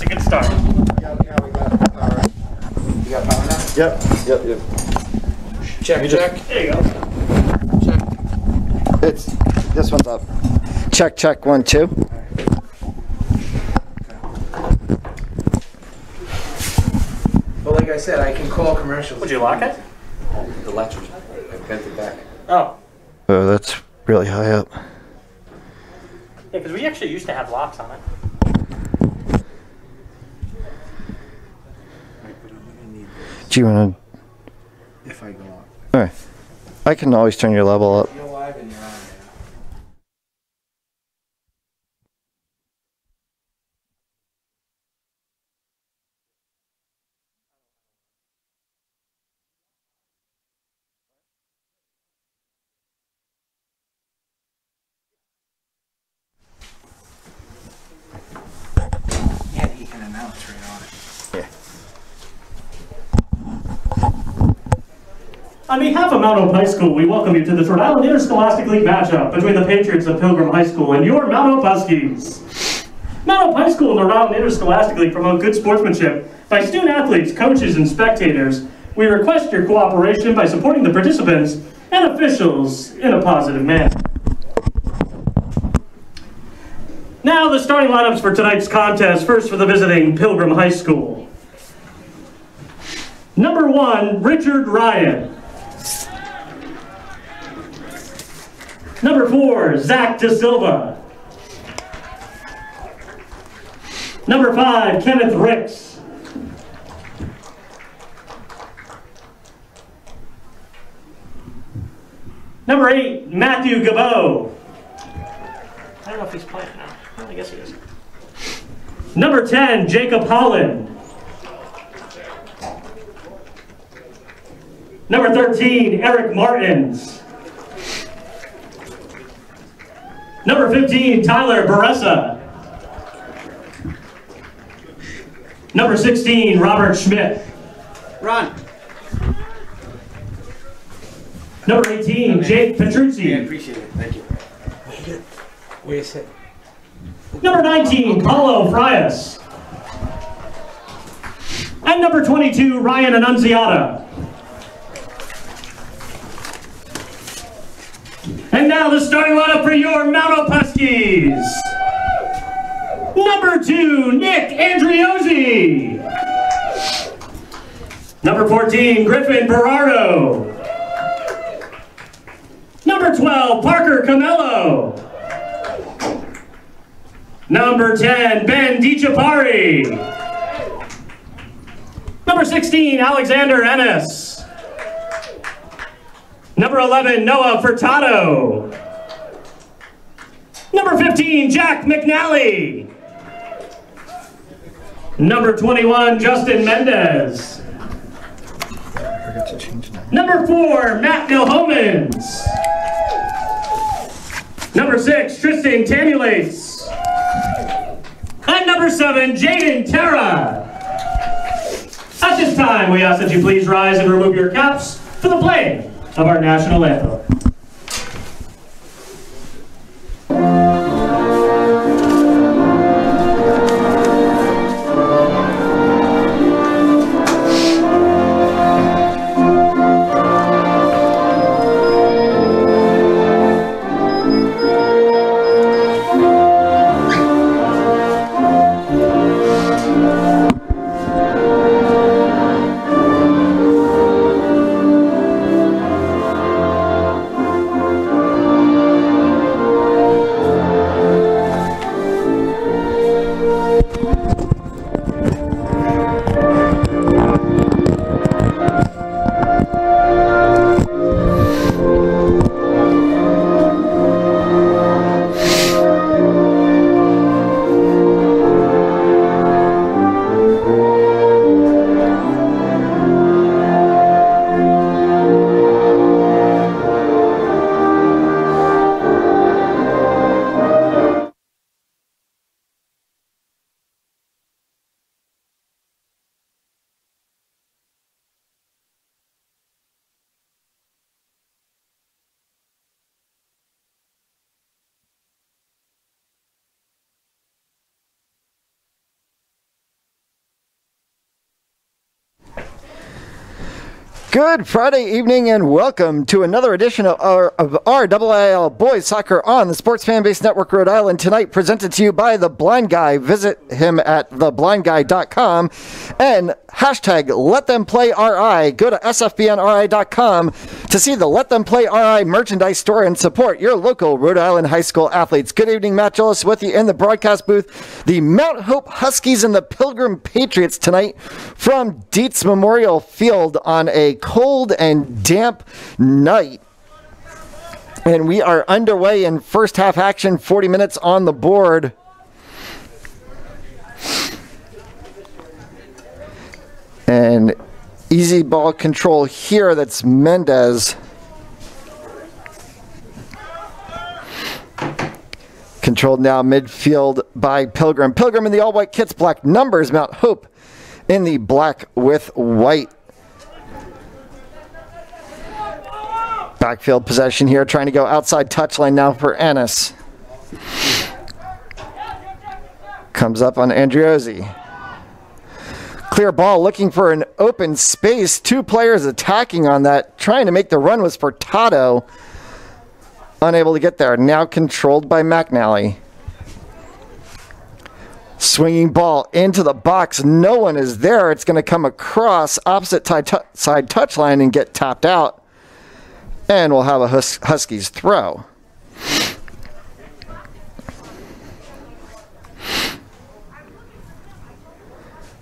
can start. Yeah, we got power. You got power now? Yep. Check. There you go. Check. It's this one's up. Check 1 2. But like I said, I can call commercials. Would you lock it? The latch was, I bent it back. Oh. Oh, that's really high up. Yeah, because we actually used to have locks on it. Do you want to? If I go on. Alright. I can always turn your level up. You're live and you're on now. Yeah, he can announce right on it. On behalf of Mount Hope High School, we welcome you to this Rhode Island Interscholastic League matchup between the Patriots of Pilgrim High School and your Mount Hope Huskies. Mount Hope High School and the Rhode Island Interscholastic League promote good sportsmanship by student athletes, coaches, and spectators. We request your cooperation by supporting the participants and officials in a positive manner. Now the starting lineups for tonight's contest. First for the visiting Pilgrim High School. Number 1, Richard Ryan. Number 4, Zach De Silva. Number 5, Kenneth Ricks. Number 8, Matthew Gabot. I don't know if he's playing now. Well, I guess he is. Number 10, Jacob Holland. Number 13, Eric Martins. Number 15, Tyler Baressa. Number 16, Robert Schmidt. Run. Number 18, Jake Petrucci. Yeah, I appreciate it. Thank you. Wait a second. Number 19, Paulo Frias. And number 22, Ryan Annunziata. And now the starting lineup for your Mount Hope Huskies. Number 2, Nick Andriozzi. Number 14, Griffin Berardo. Number 12, Parker Camello. Number 10, Ben DiCiapari. Number 16, Alexander Ennis. Number 11, Noah Furtado. Number 15, Jack McNally. Number 21, Justin Mendez. Number 4, Matt Nilhomans. Number 6, Tristan Tamulace. And number 7, Jaden Terra. At this time, we ask that you please rise and remove your caps for the playing of our national anthem. Good Friday evening and welcome to another edition of RIIL Boys Soccer on the Sports Fan Base Network Rhode Island. Tonight presented to you by The Blind Guy. Visit him at theblindguy.com and hashtag LetThemPlayRI. Go to sfbnri.com to see the Let Them Play RI merchandise store and support your local Rhode Island high school athletes. Good evening, Matt Gillis with you in the broadcast booth. The Mount Hope Huskies and the Pilgrim Patriots tonight from Dietz Memorial Field on a cold and damp night. And we are underway in first half action, 40 minutes on the board. And easy ball control here, that's Mendez. Controlled now midfield by Pilgrim. Pilgrim in the all-white kits, black numbers. Mount Hope in the black with white. Backfield possession here, trying to go outside touchline now for Ennis. Comes up on Andriozzi. Clear ball, looking for an open space. Two players attacking on that. Trying to make the run was Furtado. Unable to get there. Now controlled by McNally. Swinging ball into the box. No one is there. It's going to come across opposite side touchline and get tapped out. And we'll have a Huskies throw.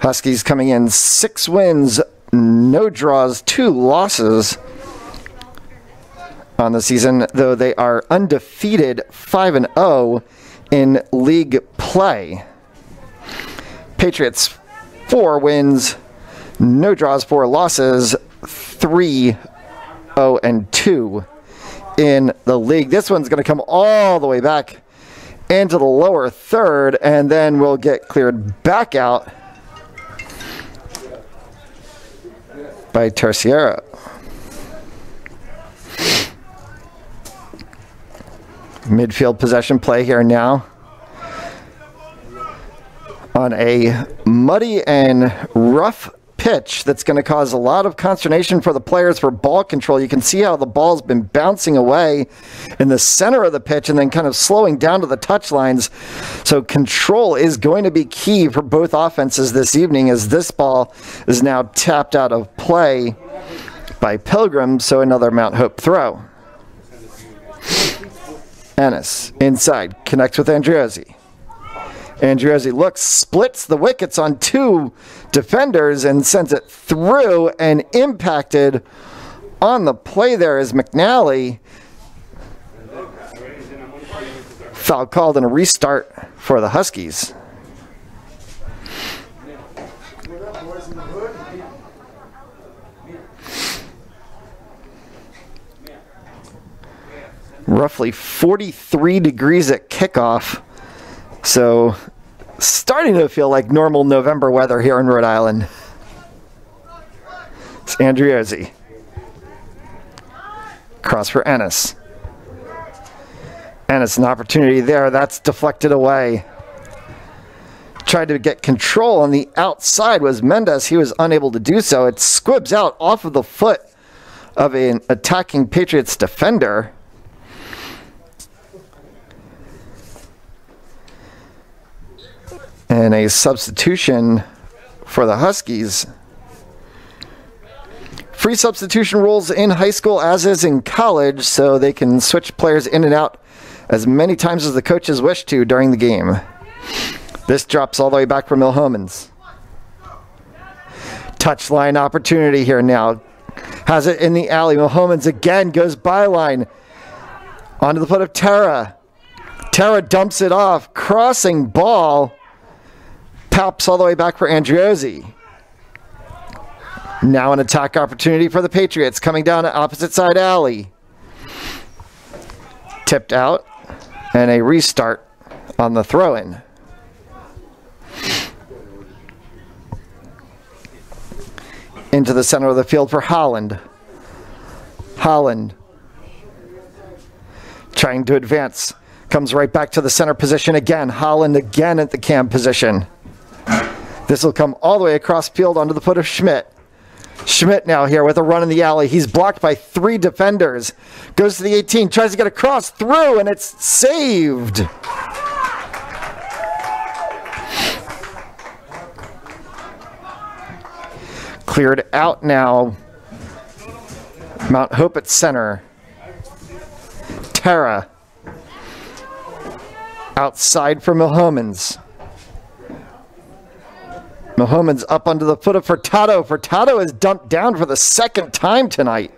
Huskies coming in 6 wins, no draws, 2 losses on the season, though they are undefeated 5-0 in league play. Patriots 4 wins, no draws, 4 losses, 3-0-2 in the league. This one's going to come all the way back into the lower third, and then we'll get cleared back out by Terciero. Midfield possession play here now on a muddy and rough pitch that's going to cause a lot of consternation for the players for ball control. You can see how the ball's been bouncing away in the center of the pitch and then kind of slowing down to the touch lines. So control is going to be key for both offenses this evening, as this ball is now tapped out of play by Pilgrim. So another Mount Hope throw. Ennis inside, connects with Andriozzi. Andriozzi looks, splits the wickets on 2 defenders and sends it through, and impacted on the play there is McNally. Foul called and a restart for the Huskies. Roughly 43 degrees at kickoff. So, starting to feel like normal November weather here in Rhode Island. It's Andriozzi. Cross for Ennis. Ennis, an opportunity there. That's deflected away. Tried to get control on the outside was Mendez. He was unable to do so. It squibs out off of the foot of an attacking Patriots defender. And a substitution for the Huskies. Free substitution rules in high school as is in college, so they can switch players in and out as many times as the coaches wish to during the game. This drops all the way back for Milhomans. Touchline opportunity here now. Has it in the alley. Milhomans again goes byline. Onto the foot of Tara. Tara dumps it off. Crossing ball. Pops all the way back for Andriozzi. Now an attack opportunity for the Patriots, coming down the opposite side alley. Tipped out, and a restart on the throw-in. Into the center of the field for Holland. Holland trying to advance. Comes right back to the center position again. Holland again at the cam position. This will come all the way across field onto the foot of Schmidt. Schmidt now here with a run in the alley. He's blocked by 3 defenders. Goes to the 18, tries to get a cross through, and it's saved. Cleared out now. Mount Hope at center. Tara. Outside for Milhomans. Milhomans up under the foot of Furtado. Furtado is dumped down for the 2nd time tonight.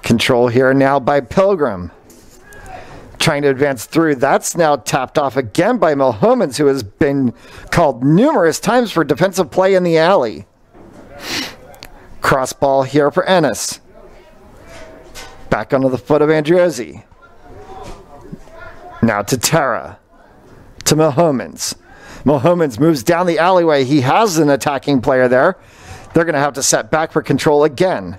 Control here now by Pilgrim. Trying to advance through. That's now tapped off again by Milhomans, who has been called numerous times for defensive play in the alley. Cross ball here for Ennis. Back onto the foot of Andriozzi. Now to Tara. To Milhomans. Milhomans moves down the alleyway. He has an attacking player there. They're going to have to set back for control again.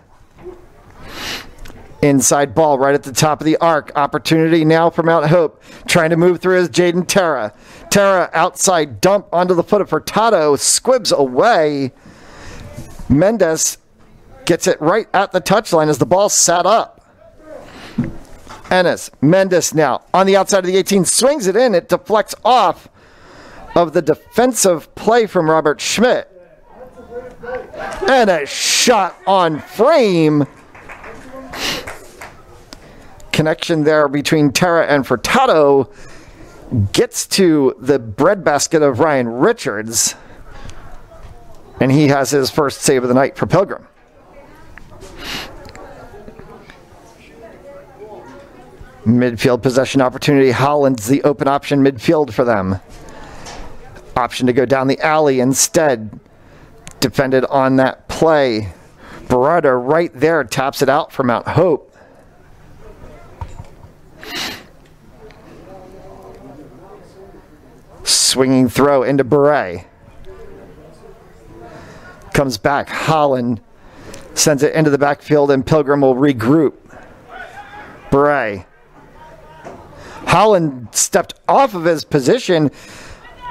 Inside ball right at the top of the arc. Opportunity now for Mount Hope. Trying to move through is Jaden Tara. Tara outside dump onto the foot of Furtado. Squibs away. Mendes gets it right at the touchline as the ball sat up. Ennis, Mendes now on the outside of the 18, swings it in. It deflects off of the defensive play from Robert Schmidt. And a shot on frame. Connection there between Tara and Furtado gets to the breadbasket of Ryan Richards. And he has his first save of the night for Pilgrim. Midfield possession opportunity. Holland's the open option midfield for them. Option to go down the alley instead. Defended on that play. Berardo right there taps it out for Mount Hope. Swinging throw into Beret. Comes back. Holland sends it into the backfield and Pilgrim will regroup. Beret. Holland stepped off of his position.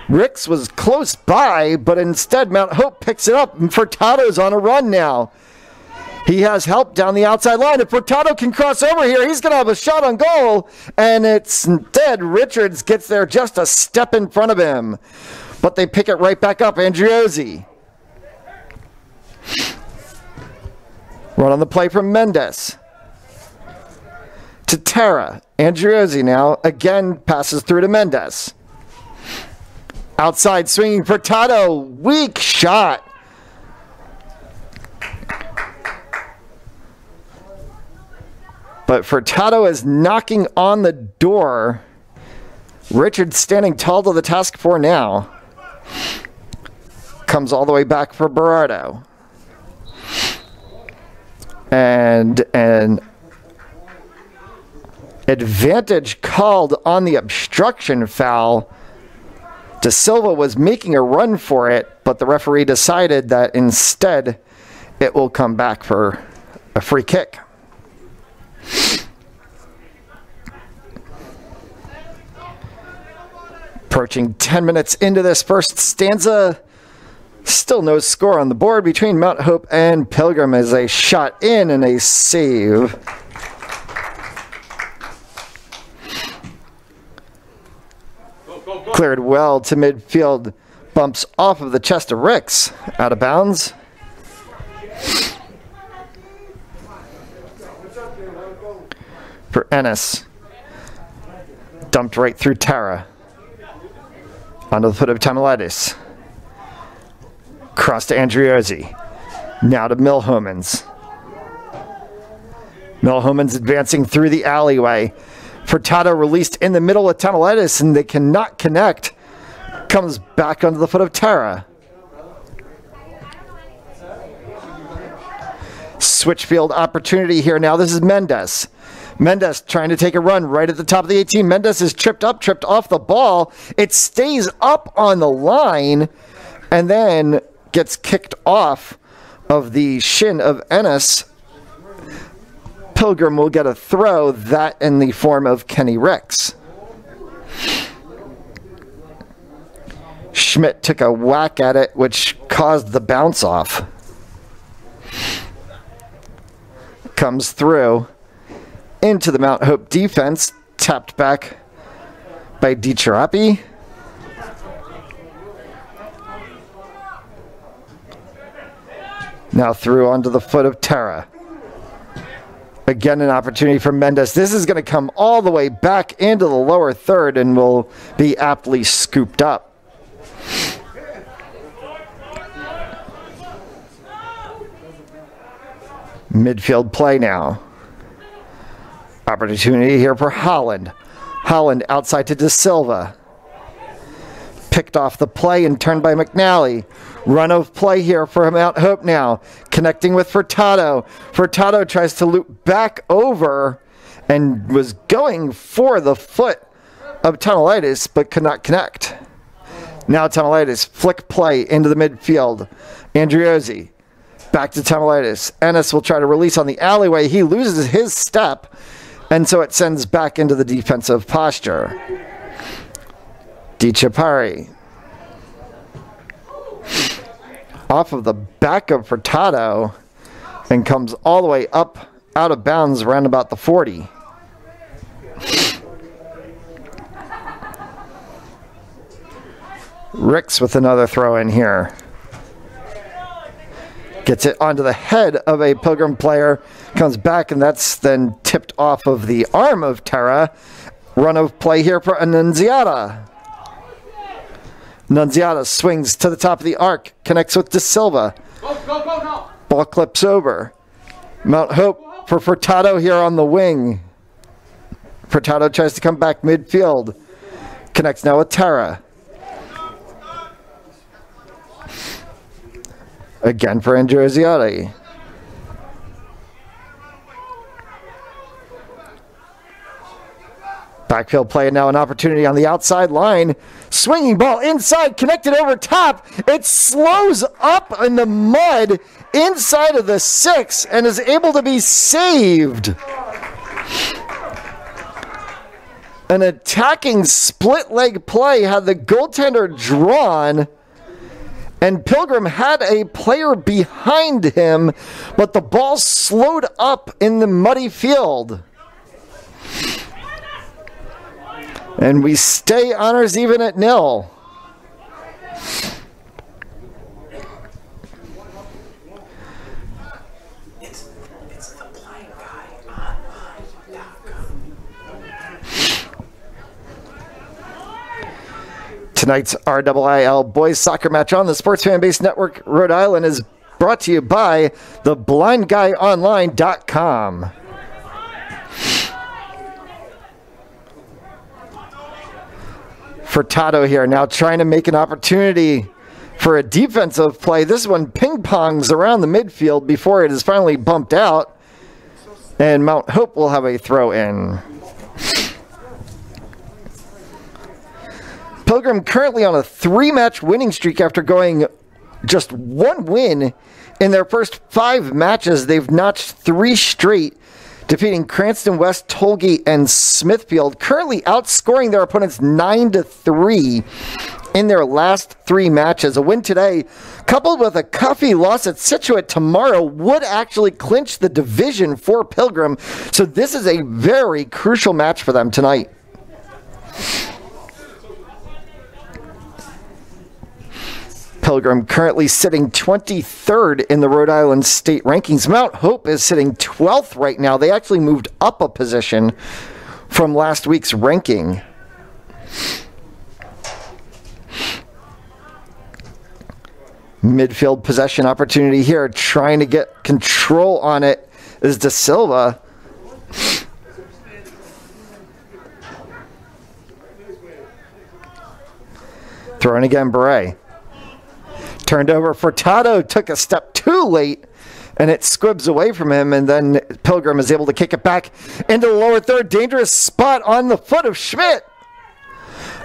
Ricks was close by, but instead Mount Hope picks it up and Furtado's on a run now. He has help down the outside line. If Furtado can cross over here, he's going to have a shot on goal. And it's instead Richards gets there just a step in front of him. But they pick it right back up. Andriozzi. Run on the play from Mendes. To Tara. Andriozzi now again passes through to Mendes. Outside swinging Furtado. Weak shot. But Furtado is knocking on the door. Richards standing tall to the task for now. Comes all the way back for Berardo. And an advantage called on the obstruction foul. De Silva was making a run for it, but the referee decided that instead it will come back for a free kick. Approaching 10 minutes into this first stanza. Still no score on the board between Mount Hope and Pilgrim as a shot in and a save. Cleared well to midfield. Bumps off of the chest of Ricks. Out of bounds. For Ennis. Dumped right through Tara. Onto the foot of Tamilides. Cross to Andriozzi. Now to Milhomans. Milhomans advancing through the alleyway. Furtado released in the middle of Tamilides and they cannot connect. Comes back onto the foot of Tara. Switchfield opportunity here now. This is Mendes. Mendes trying to take a run right at the top of the 18. Mendes is tripped off the ball. It stays up on the line and then gets kicked off of the shin of Ennis. Pilgrim will get a throw, that in the form of Kenny Ricks. Schmidt took a whack at it, which caused the bounce off. Comes through into the Mount Hope defense, tapped back by DiCiarapi. Now through onto the foot of Terra. Again, an opportunity for Mendes. This is going to come all the way back into the lower third and will be aptly scooped up. Midfield play now. Opportunity here for Holland. Holland outside to De Silva. Picked off the play and turned by McNally. Run of play here for Mount Hope now. Connecting with Furtado. Furtado tries to loop back over and was going for the foot of Tomilaitis, but could not connect. Now Tomilaitis, flick play into the midfield. Andriozzi. Back to Tomilaitis. Ennis will try to release on the alleyway. He loses his step, and so it sends back into the defensive posture. DiCiarapi. Off of the back of Furtado and comes all the way up out of bounds around about the 40. Ricks with another throw in here. Gets it onto the head of a Pilgrim player. Comes back, and that's then tipped off of the arm of Terra. Run of play here for Annunziata. Annunziata swings to the top of the arc. Connects with De Silva. Go. Ball clips over. Mount Hope for Furtado here on the wing. Furtado tries to come back midfield. Connects now with Terra. Again for Andriozzi. Backfield play, now an opportunity on the outside line. Swinging ball inside, connected over top. It slows up in the mud inside of the 6 and is able to be saved. An attacking split leg play had the goaltender drawn, and Pilgrim had a player behind him, but the ball slowed up in the muddy field. And we stay honors even at 0. It's the blind guy online.com. Tonight's RIIL boys soccer match on the Sports Fan Base Network Rhode Island is brought to you by theblindguyonline.com. Furtado here now trying to make an opportunity for a defensive play. This one ping-pongs around the midfield before it is finally bumped out. And Mount Hope will have a throw in. Pilgrim currently on a 3-match winning streak after going just 1 win in their first 5 matches. They've notched 3 straight, defeating Cranston West, Tolgate, and Smithfield, currently outscoring their opponents 9-3 in their last 3 matches. A win today, coupled with a Cuffy loss at Scituate tomorrow, would actually clinch the division for Pilgrim. So this is a very crucial match for them tonight. Pilgrim currently sitting 23rd in the Rhode Island state rankings. Mount Hope is sitting 12th right now. They actually moved up a position from last week's ranking. Midfield possession opportunity here. Trying to get control on it is De Silva. Throwing again, Beret. Turned over. Furtado took a step too late, and it squibs away from him, and then Pilgrim is able to kick it back into the lower third. Dangerous spot on the foot of Schmidt.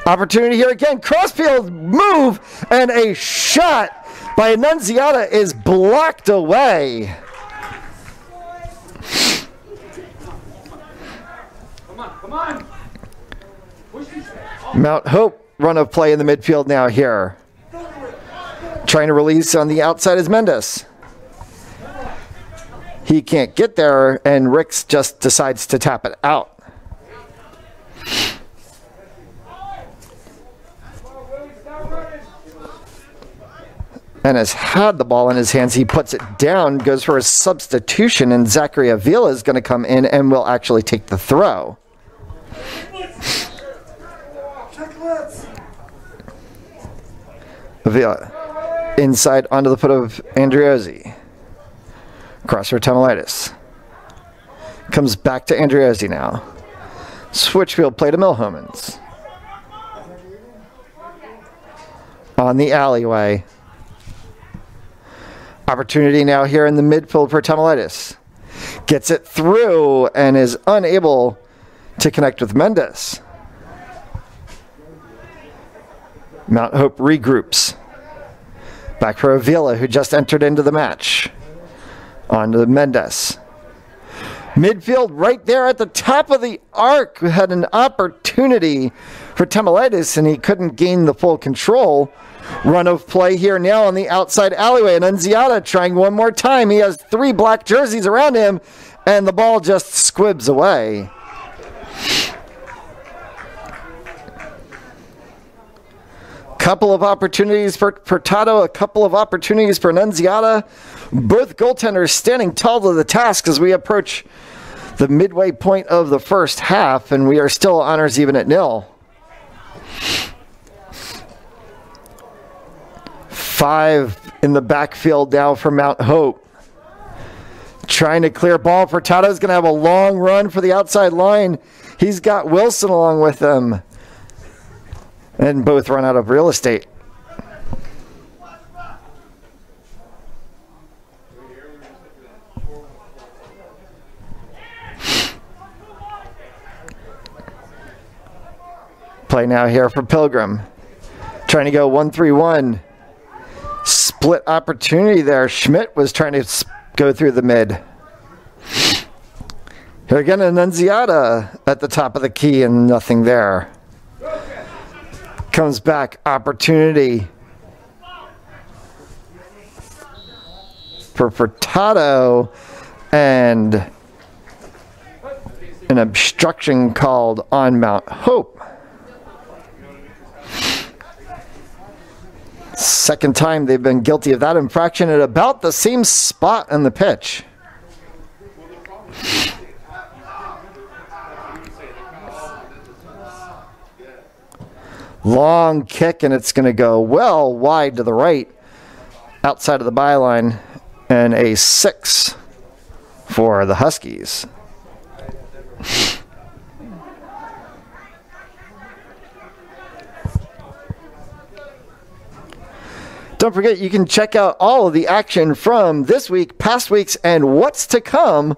Opportunity here again. Crossfield move, and a shot by Annunziata is blocked away. Mount Hope run of play in the midfield now here. Trying to release on the outside is Mendes. He can't get there, and Ricks just decides to tap it out. And has had the ball in his hands. He puts it down, goes for a substitution, and Zachary Avila is going to come in and will actually take the throw. Avila inside onto the foot of Andriozzi. Cross for Tomilitis. Comes back to Andriozzi now. Switchfield play to Milhomans. On the alleyway. Opportunity now here in the midfield for Tomilitis. Gets it through and is unable to connect with Mendes. Mount Hope regroups. Back for Avila, who just entered into the match. On to Mendes. Midfield right there at the top of the arc. We had an opportunity for Tomilitis, and he couldn't gain the full control. Run of play here now on the outside alleyway. And Unziata trying one more time. He has 3 black jerseys around him, and the ball just squibs away. Couple of opportunities for Furtado, a couple of opportunities for Nunziata. Both goaltenders standing tall to the task as we approach the midway point of the first half, and we are still honors even at 0. 5 in the backfield now for Mount Hope. Trying to clear ball. Furtado's going to have a long run for the outside line. He's got Wilson along with him. And both run out of real estate. Play now here for Pilgrim. Trying to go 1-3-1. Split opportunity there. Schmidt was trying to go through the mid. Here again, Annunziata at the top of the key and nothing there. Comes back, opportunity for Furtado, and an obstruction called on Mount Hope. Second time they've been guilty of that infraction at about the same spot on the pitch. Long kick, and it's going to go well wide to the right, outside of the byline, and a 6 for the Huskies. Don't forget, you can check out all of the action from this week, past weeks, and what's to come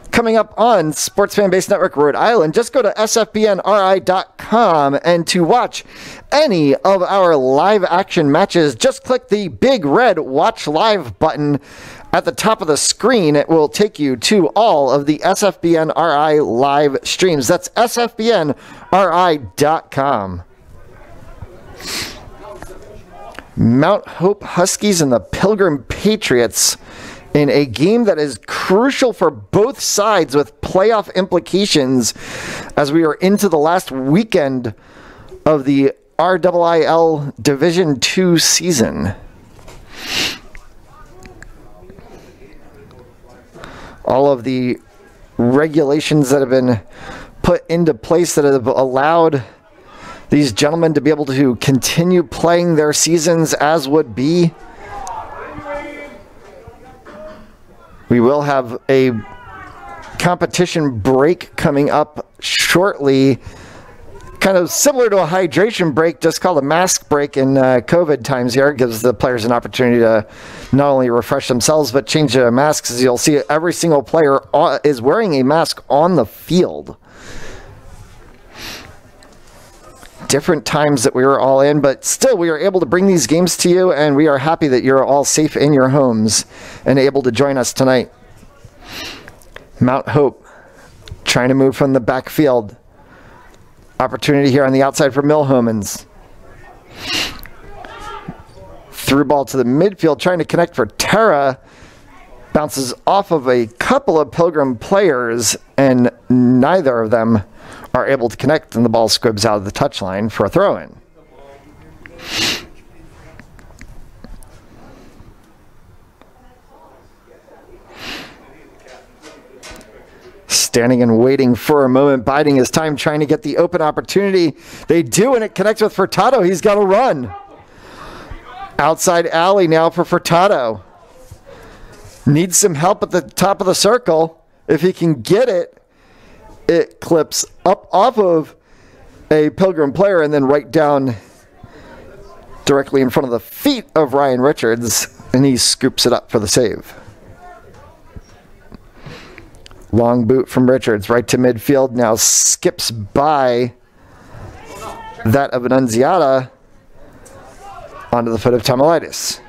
coming up on Sports Fan Base Network Rhode Island. Just go to sfbnri.com, and to watch any of our live action matches, just click the big red Watch Live button at the top of the screen. It will take you to all of the SFBNRI live streams. That's sfbnri.com. Mount Hope Huskies and the Pilgrim Patriots in a game that is crucial for both sides with playoff implications as we are into the last weekend of the RIIL Division II season. All of the regulations that have been put into place that have allowed these gentlemen to be able to continue playing their seasons as would be. We will have a competition break coming up shortly, kind of similar to a hydration break, just called a mask break in COVID times here. It gives the players an opportunity to not only refresh themselves, but change their masks. As you'll see, every single player is wearing a mask on the field. Different times that we were all in, but still we are able to bring these games to you, and we are happy that you're all safe in your homes and able to join us tonight. Mount Hope trying to move from the backfield. Opportunity here on the outside for Milhomans. Through ball to the midfield, trying to connect for Tara. Bounces off of a couple of Pilgrim players, and neither of them are able to connect, and the ball squibs out of the touchline for a throw-in. Standing and waiting for a moment, biding his time, trying to get the open opportunity. They do, and it connects with Furtado. He's got to run. Outside alley now for Furtado. Needs some help at the top of the circle. If he can get it, it clips up off of a Pilgrim player and then right down directly in front of the feet of Ryan Richards, and he scoops it up for the save. Long boot from Richards right to midfield, now skips by that of Annunziata onto the foot of Tomilaitis.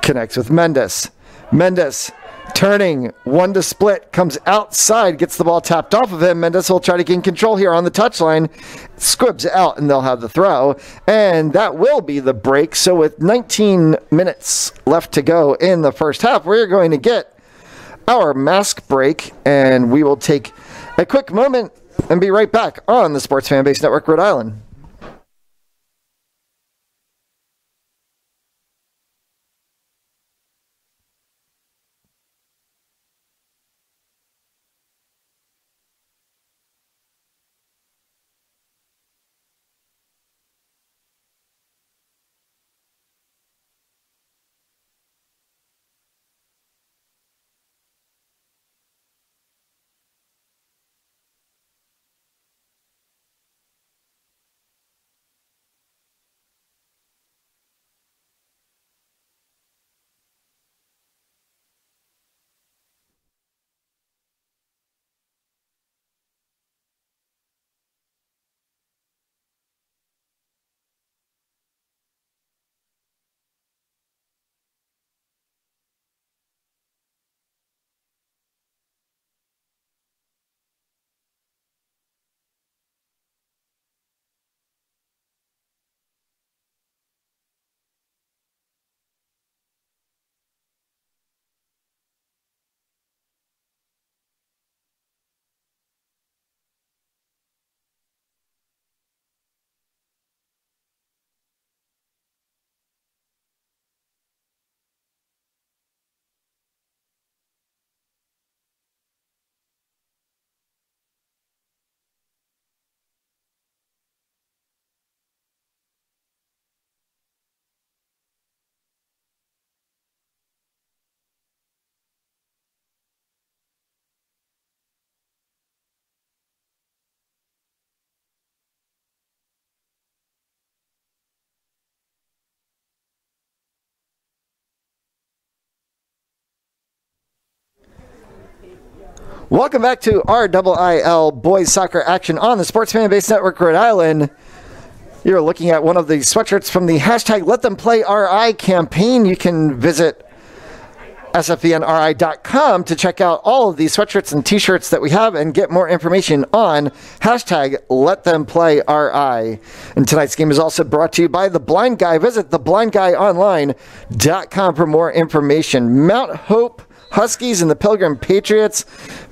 Connects with Mendes. Mendes turning, one to split, comes outside, gets the ball tapped off of him. Mendes will try to gain control here on the touchline, squibs out, and they'll have the throw. And that will be the break. So with 19 minutes left to go in the first half, we're going to get our mask break, and we will take a quick moment and be right back on the Sports Fanbase Network, Rhode Island. Welcome back to RIIL Boys Soccer action on the Sports Fan Base Network, Rhode Island. You're looking at one of the sweatshirts from the hashtag Let Them Play RI campaign. You can visit sfbnri.com to check out all of these sweatshirts and t-shirts that we have and get more information on hashtag Let Them Play RI. And tonight's game is also brought to you by The Blind Guy. Visit theblindguyonline.com for more information. Mount Hope Huskies and the Pilgrim Patriots.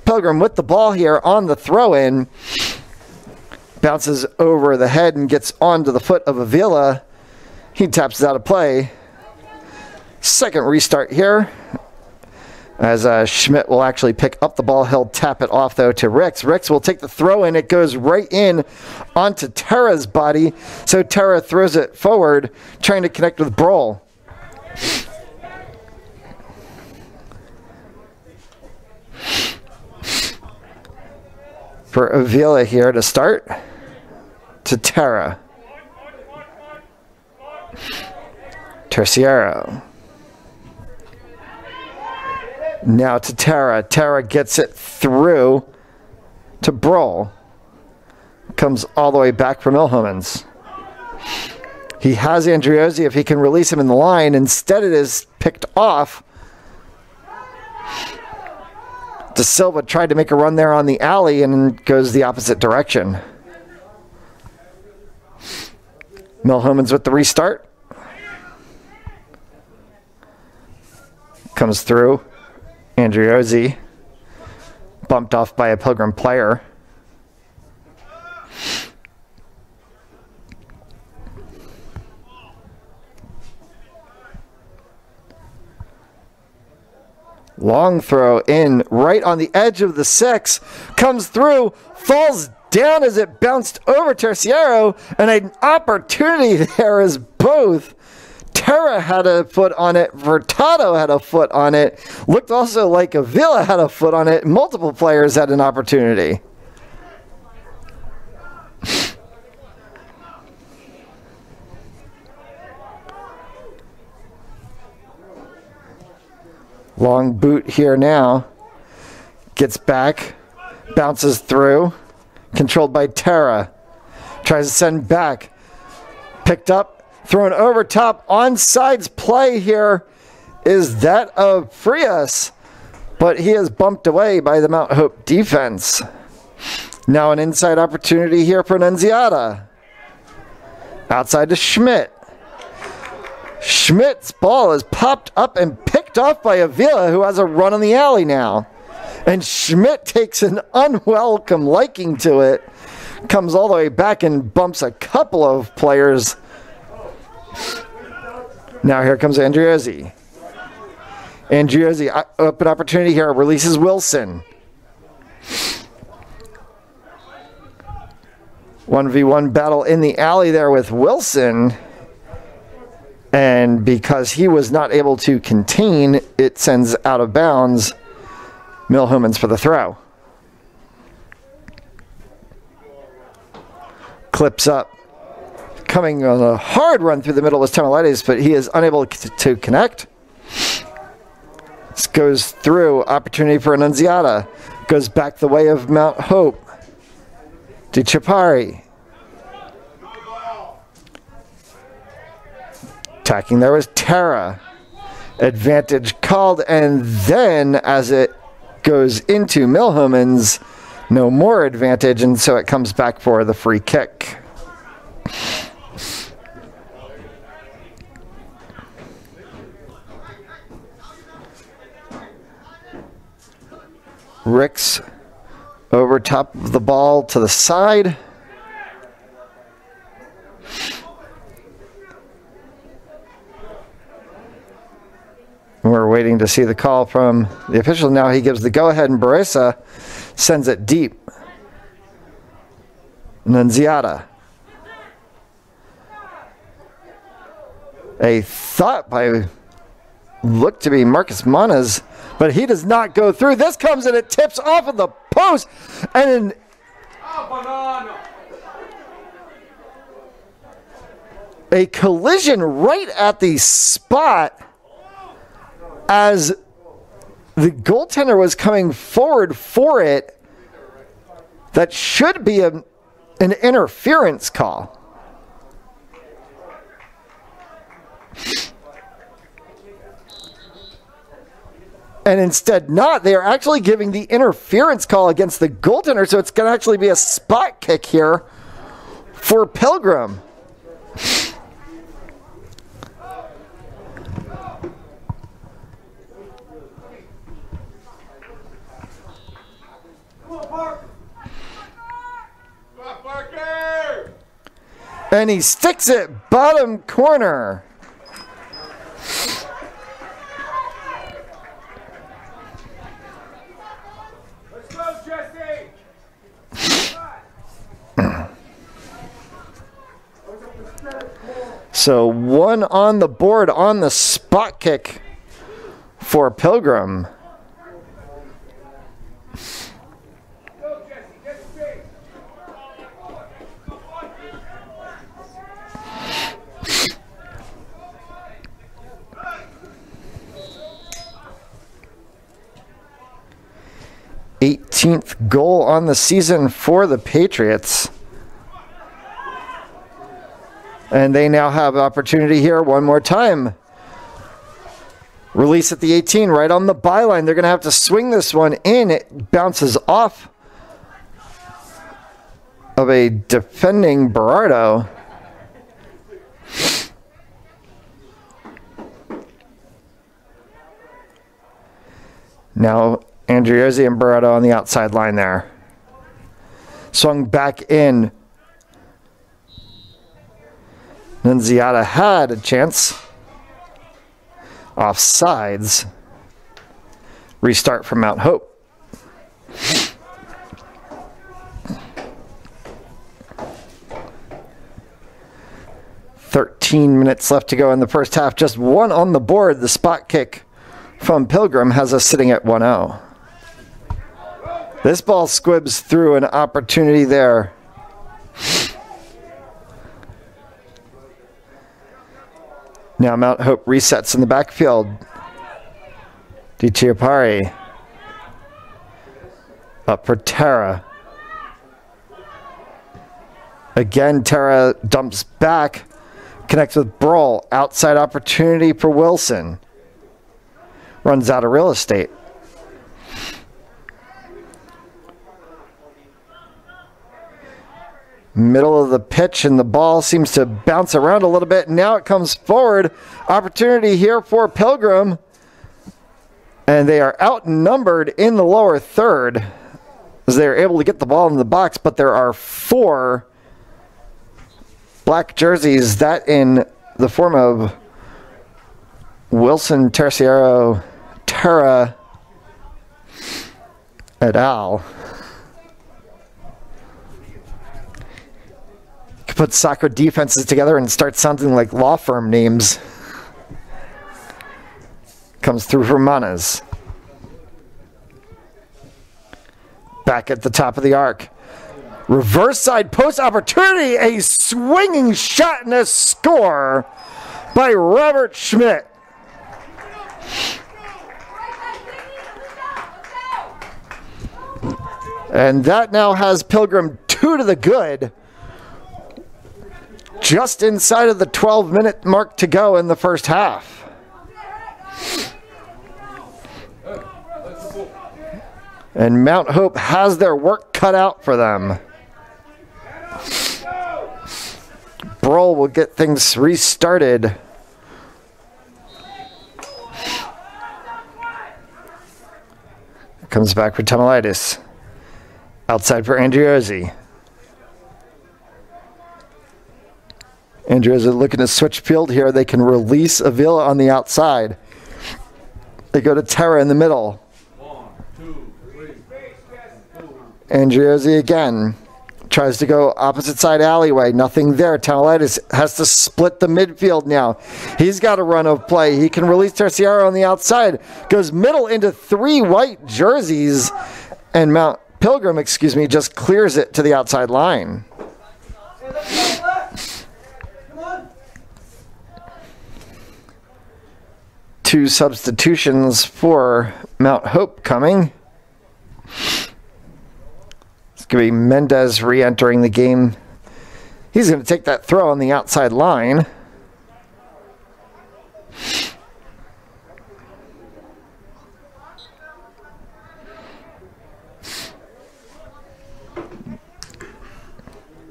Pilgrim with the ball here on the throw-in. Bounces over the head and gets onto the foot of Avila. He taps it out of play. Second restart here. As Schmidt will actually pick up the ball. He'll tap it off, though, to Ricks. Ricks will take the throw-in. It goes right in onto Tara's body. So Tara throws it forward, trying to connect with Brohl. For Avila here to start. To Tara. Terciero. Now to Tara. Tara gets it through to Brohl. Comes all the way back from Ilhomens. He has Andriozzi if he can release him in the line. Instead it is picked off. De Silva tried to make a run there on the alley and goes the opposite direction. Milhomans with the restart. Comes through. Andriozzi. Bumped off by a Pilgrim player. Long throw in right on the edge of the 6. Comes through. Falls down as it bounced over Terciero. And an opportunity there as both Terra had a foot on it. Furtado had a foot on it. Looked also like Avila had a foot on it. Multiple players had an opportunity. Long boot here now. Gets back. Bounces through. Controlled by Terra. Tries to send back. Picked up. Thrown over top. Onsides play here. Is that of Frias? But he is bumped away by the Mount Hope defense. Now an inside opportunity here for Nunziata. Outside to Schmidt. Schmidt's ball is popped up and picked off by Avila, who has a run on the alley now. And Schmidt takes an unwelcome liking to it. Comes all the way back and bumps a couple of players. Now here comes Andriozzi. Andriozzi, open opportunity here, releases Wilson. 1v1 battle in the alley there with Wilson. And because he was not able to contain, it sends out of bounds. Milhomans for the throw. Clips up. Coming on a hard run through the middle was Tamalides, but he is unable to connect. This goes through. Opportunity for Annunziata. Goes back the way of Mount Hope. To Chapari. Attacking there was Terra. Advantage called, and then as it goes into Milhomans, no more advantage, and so it comes back for the free kick. Ricks over top of the ball to the side. We're waiting to see the call from the official. Now he gives the go-ahead, and Baresa sends it deep. Nunziata. A thought by looked to be Marcus Manas, but he does not go through. This comes and it tips off of the post, and a collision right at the spot as the goaltender was coming forward for it. That should be an interference call. And instead not. They are actually giving the interference call against the goaltender, so it's going to actually be a spot kick here for Pilgrim. And he sticks it bottom corner. Let's go, Jesse! So one on the board on the spot kick for Pilgrim. Go, Jesse, get space! 18th goal on the season for the Patriots. And they now have opportunity here one more time. Release at the 18, right on the byline. They're going to have to swing this one in. It bounces off of a defending Berardo. Now Andriozzi and Barreto on the outside line there. Swung back in. Nunziata had a chance. Offsides. Restart from Mount Hope. Minutes left to go in the first half. Just one on the board. The spot kick from Pilgrim has us sitting at 1-0. This ball squibs through an opportunity there. Now Mount Hope resets in the backfield. Di Chiapari. Up for Terra. Again, Terra dumps back. Connects with Broll. Outside opportunity for Wilson. Runs out of real estate. Middle of the pitch, and the ball seems to bounce around a little bit. Now it comes forward. Opportunity here for Pilgrim. And they are outnumbered in the lower third as they are able to get the ball in the box, but there are 4 black jerseys, that in the form of Wilson, Terciaro, Terra, et al. You could put soccer defenses together and start sounding like law firm names. Comes through for Manas. Back at the top of the arc. Reverse side post opportunity. A swinging shot and a score by Robert Schmidt. And that now has Pilgrim 2 to the good. Just inside of the 12-minute mark to go in the first half. And Mount Hope has their work cut out for them. Broll will get things restarted. Comes back for Tomilaitis. Outside for Andriozzi. Andriozzi looking to switch field here. They can release Avila on the outside. They go to Terra in the middle. Andriozzi again. Tries to go opposite side alleyway. Nothing there. Tomilaitis has to split the midfield now. He's got a run of play. He can release Terciaro on the outside. Goes middle into 3 white jerseys. And Mount Pilgrim, just clears it to the outside line. Two substitutions for Mount Hope coming. It's going to be Mendez re-entering the game. He's going to take that throw on the outside line.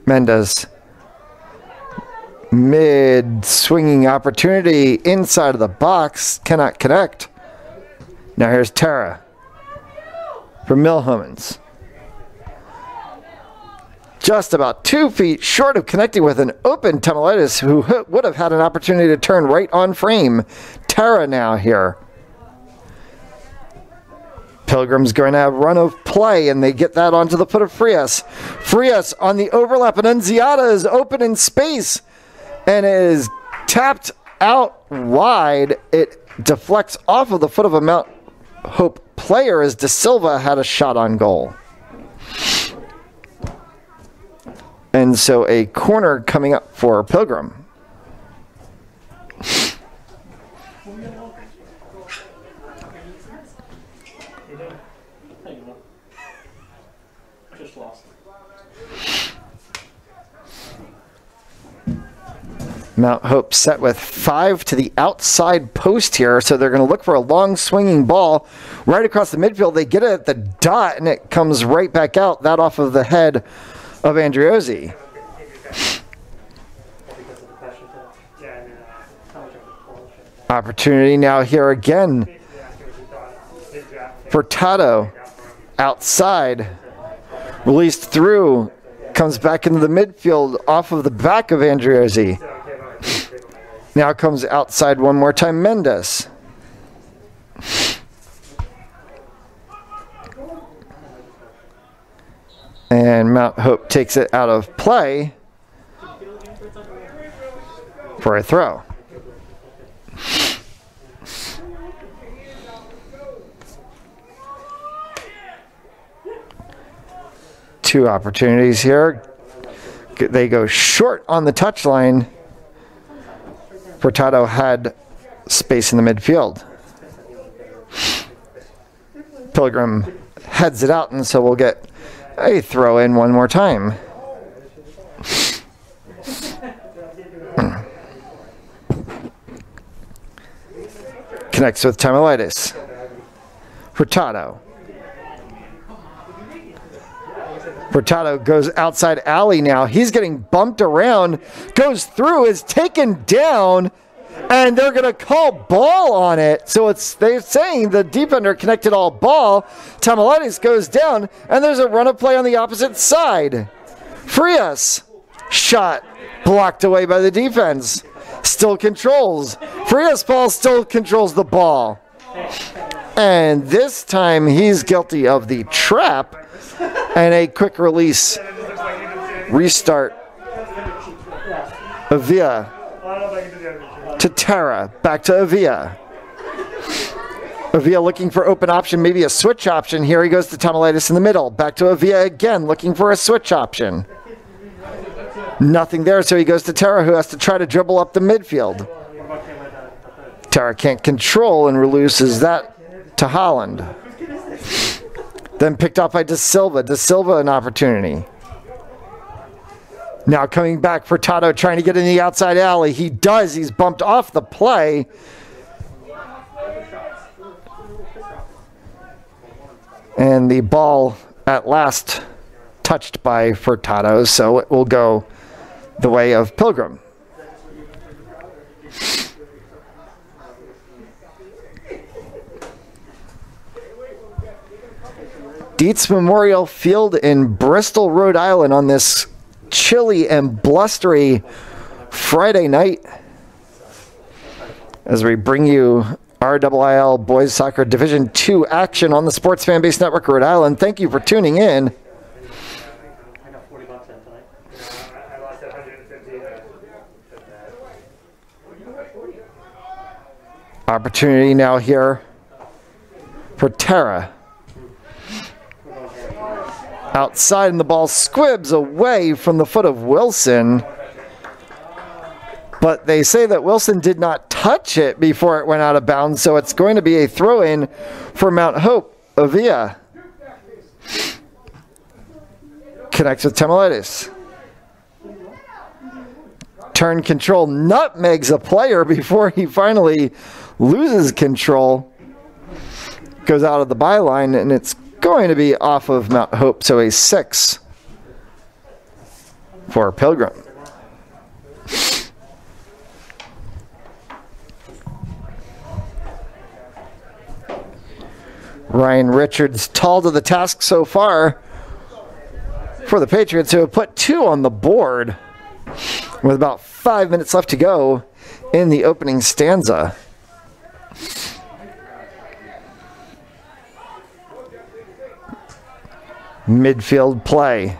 Mendez. Mid-swinging opportunity inside of the box. Cannot connect. Now here's Terra for Milhomans. Just about 2 feet short of connecting with an open Tomilaitis, who would have had an opportunity to turn right on frame. Terra now here. Pilgrim's going to have run of play, and they get that onto the foot of Frias. Frias on the overlap, and Nunziata is open in space and is tapped out wide. It deflects off of the foot of a Mount Hope player as De Silva had a shot on goal. And so a corner coming up for Pilgrim. Mount Hope set with 5 to the outside post here, so they're going to look for a long swinging ball right across the midfield. They get it at the dot, and it comes right back out, that off of the head of Andriozzi. Opportunity now here again. Furtado outside, released through, comes back into the midfield off of the back of Andriozzi. Now comes outside one more time, Mendes. And Mount Hope takes it out of play for a throw. Two opportunities here. They go short on the touchline. Furtado had space in the midfield. Pilgrim heads it out, and so we'll get a throw in one more time. Connects with Tamilitis. Furtado. Furtado goes outside alley now. He's getting bumped around, goes through, is taken down, and they're going to call ball on it. So they're saying the defender connected all ball. Tamilitis goes down, and there's a run of play on the opposite side. Frias, shot blocked away by the defense. Still controls. Frias Paul still controls the ball. And this time he's guilty of the trap. And a quick release. Restart. Avia to Tara. Back to Avia. Avia looking for open option, maybe a switch option. Here he goes to Tamilitis in the middle. Back to Avia again, looking for a switch option. Nothing there, so he goes to Tara, who has to try to dribble up the midfield. Tara can't control and releases that to Holland. Then picked up by De Silva. De Silva an opportunity. Now coming back for Tato, trying to get in the outside alley. He does. He's bumped off the play. And the ball at last touched by Furtado, so it will go the way of Pilgrim. Dietz Memorial Field in Bristol, Rhode Island on this chilly and blustery Friday night as we bring you RIIL Boys Soccer Division II action on the Sports Fan Base Network Rhode Island. Thank you for tuning in. Opportunity now here for Tara. Outside, and the ball squibs away from the foot of Wilson. But they say that Wilson did not touch it before it went out of bounds, so it's going to be a throw-in for Mount Hope. Avia connects with Tamilitis. Turn control, nutmegs a player before he finally loses control. Goes out of the byline, and it's going to be off of Mount Hope, so a 6 for Pilgrim. Ryan Richards tall to the task so far for the Patriots, who have put 2 on the board with about 5 minutes left to go in the opening stanza. Midfield play.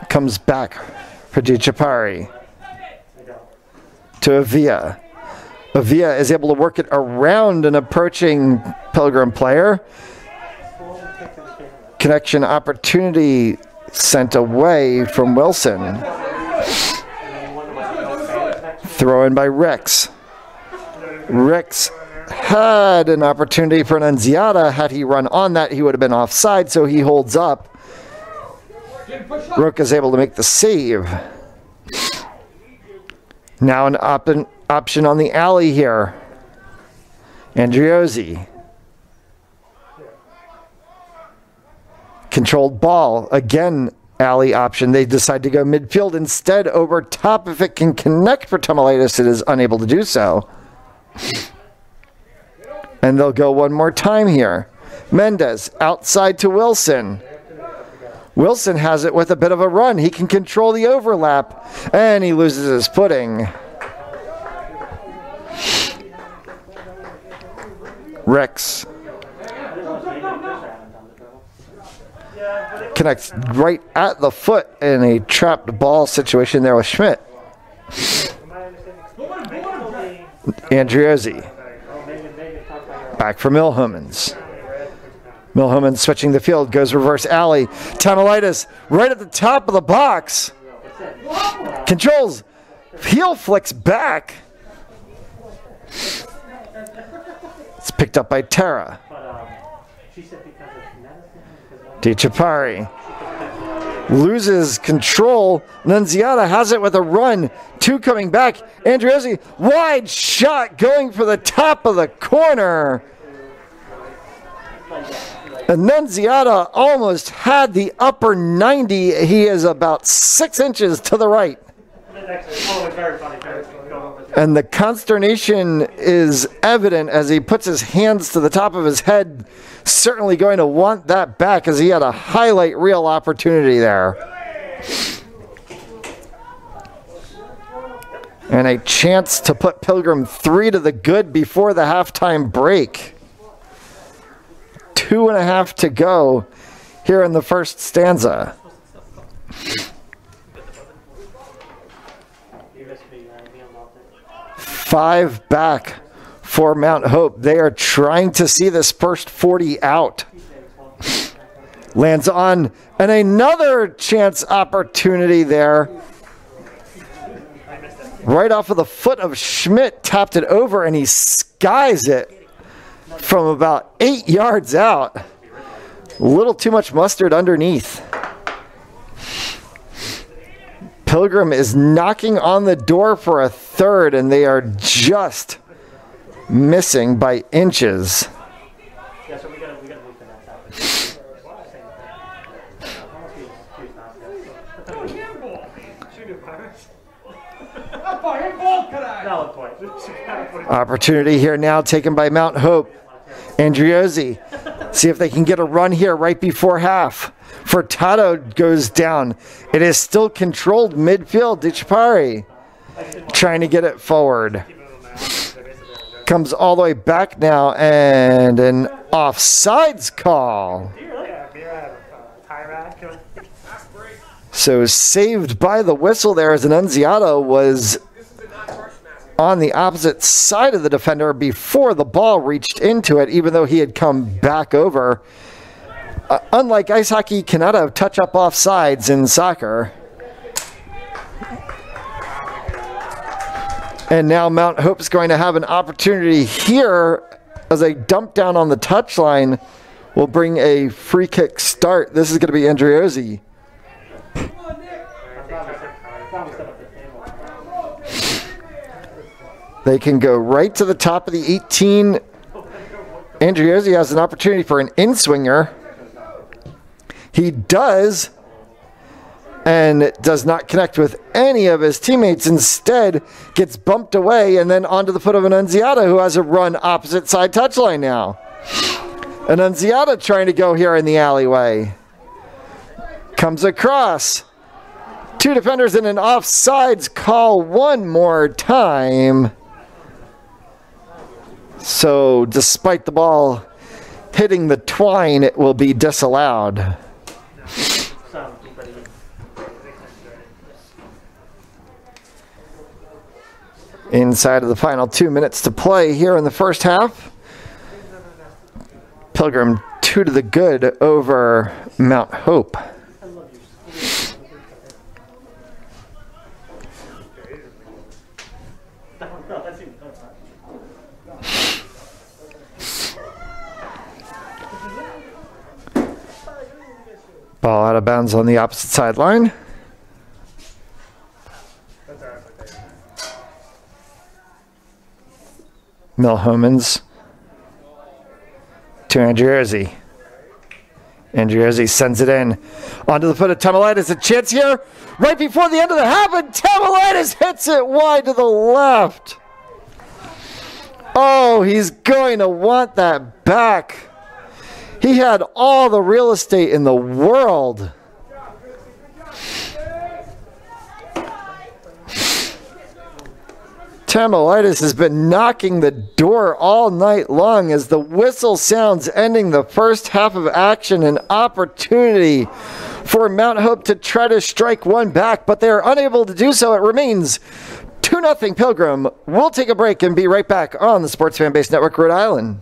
Comes back for DiCiapari to Avia. Avia is able to work it around an approaching Pilgrim player. Connection opportunity sent away from Wilson. Throw in by Rex. Rex had an opportunity for an Anziata. Had he run on that, he would have been offside, so he holds up. Rook is able to make the save. Now an option on the alley here. Andriozzi. Controlled ball. Again, alley option. They decide to go midfield instead over top. If it can connect for Tamilitis, it is unable to do so. And they'll go one more time here. Mendez outside to Wilson. Wilson has it with a bit of a run. He can control the overlap, and he loses his footing. Rex connects right at the foot in a trapped ball situation there with Schmidt. Andriozzi. Back for Milhomans. Milhomans switching the field, goes reverse alley. Tamilitis right at the top of the box. Controls. Heel flicks back. It's picked up by Tara. DiCiapari loses control. Nunziata has it with a run. Two coming back. Andriozzi, wide shot going for the top of the corner. And Nunziata almost had the upper 90. He is about 6 inches to the right. And the consternation is evident as he puts his hands to the top of his head, certainly going to want that back as he had a highlight reel opportunity there. And a chance to put Pilgrim 3 to the good before the halftime break. 2.5 to go here in the first stanza. Five back for Mount Hope. They are trying to see this first 40 out. Lands on, and another chance opportunity there. Right off of the foot of Schmidt, tapped it over, and he skies it from about 8 yards out. A little too much mustard underneath. Pilgrim is knocking on the door for a third, and they are just missing by inches. Opportunity here now taken by Mount Hope. Andriozzi, see if they can get a run here right before half. Furtado goes down. It is still controlled midfield. DiCiapari trying to get it forward. Comes all the way back now, and an offsides call. So saved by the whistle there as Annunziata was on the opposite side of the defender before the ball reached into it, even though he had come back over. Unlike ice hockey, you cannot have touch-up offsides in soccer. And now Mount Hope's going to have an opportunity here as a dump down on the touchline will bring a free kick start. This is going to be Andriozzi. They can go right to the top of the 18. Andriozzi has an opportunity for an in-swinger. He does, and does not connect with any of his teammates. Instead, gets bumped away and then onto the foot of Annunziata, who has a run opposite side touchline now. Annunziata trying to go here in the alleyway. Comes across. Two defenders in an offsides call one more time. So despite the ball hitting the twine, it will be disallowed. Inside of the final 2 minutes to play here in the first half. Pilgrim 2 to the good over Mount Hope. Ball out of bounds on the opposite sideline. Milhomans to Andriozzi. Andriozzi sends it in. Onto the foot of Tamilitis. A chance here right before the end of the half, and Tamilitis hits it wide to the left. Oh, he's going to want that back. He had all the real estate in the world. Tamaulipas has been knocking the door all night long as the whistle sounds, ending the first half of action. An opportunity for Mount Hope to try to strike one back, but they are unable to do so. It remains 2-0 Pilgrim. We'll take a break and be right back on the Sports Fan Base Network, Rhode Island.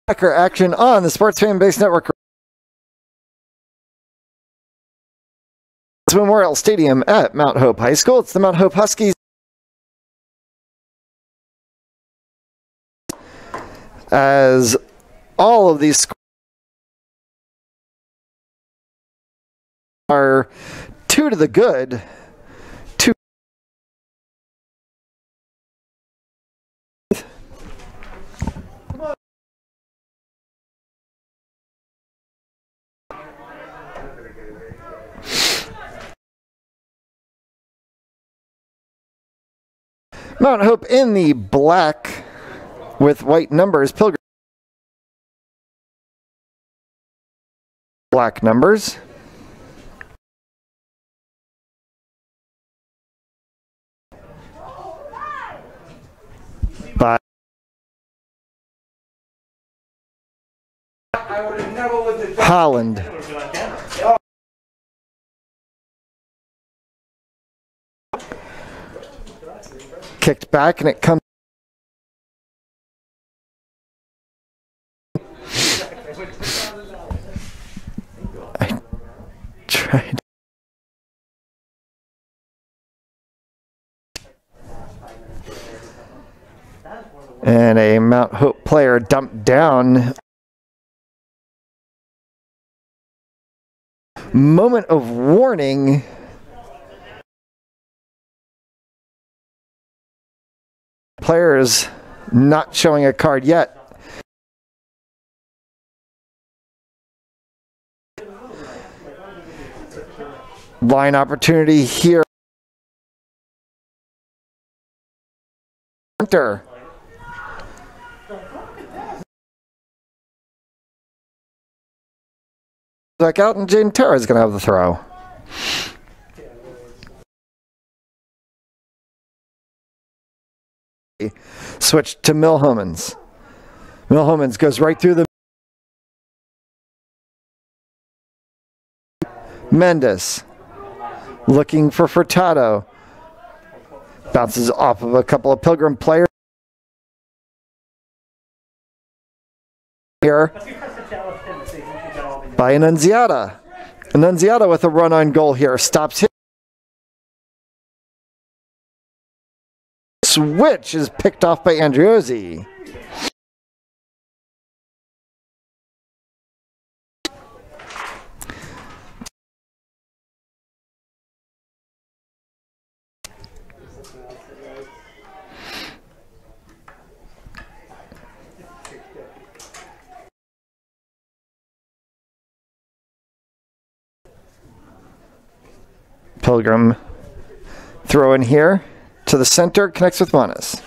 Soccer action on the Sports Fan Base Network. Memorial Stadium at Mount Hope High School. It's the Mount Hope Huskies. As all of these are 2 to the good. Mount Hope in the black with white numbers. Pilgrim black numbers. By Holland. Kicked back and it comes. I tried. And a Mount Hope player dumped down. Moment of warning. Players not showing a card yet. Line opportunity here. Hunter. Back out, and Jane Terra is going to have the throw. Switch to Milhomans. Milhomans goes right through the Mendes looking for Furtado. Bounces off of a couple of Pilgrim players. Here by Annunziata. Annunziata with a run on goal here. Stops him. Switch is picked off by Andriozzi. Pilgrim throw in here to the center, connects with Manas.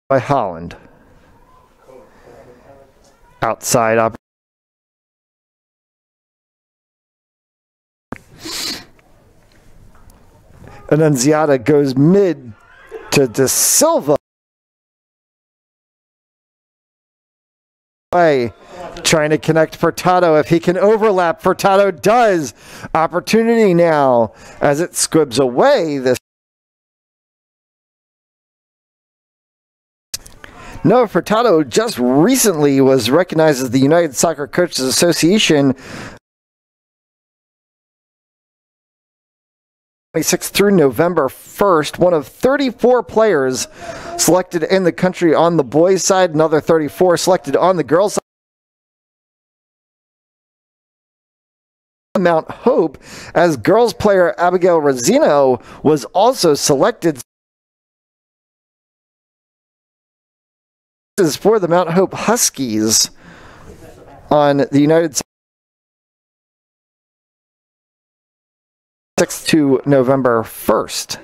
By Holland. Outside up. Annunziata goes mid to De Silva. Trying to connect Furtado. If he can overlap, Furtado does. Opportunity now as it squibs away. Noah Furtado just recently was recognized as the United Soccer Coaches Association 26th through November 1st, one of 34 players selected in the country on the boys' side, another 34 selected on the girls' side. Mount Hope, as girls player Abigail Rosino was also selected. This is for the Mount Hope Huskies on the United States. 6th to November 1st.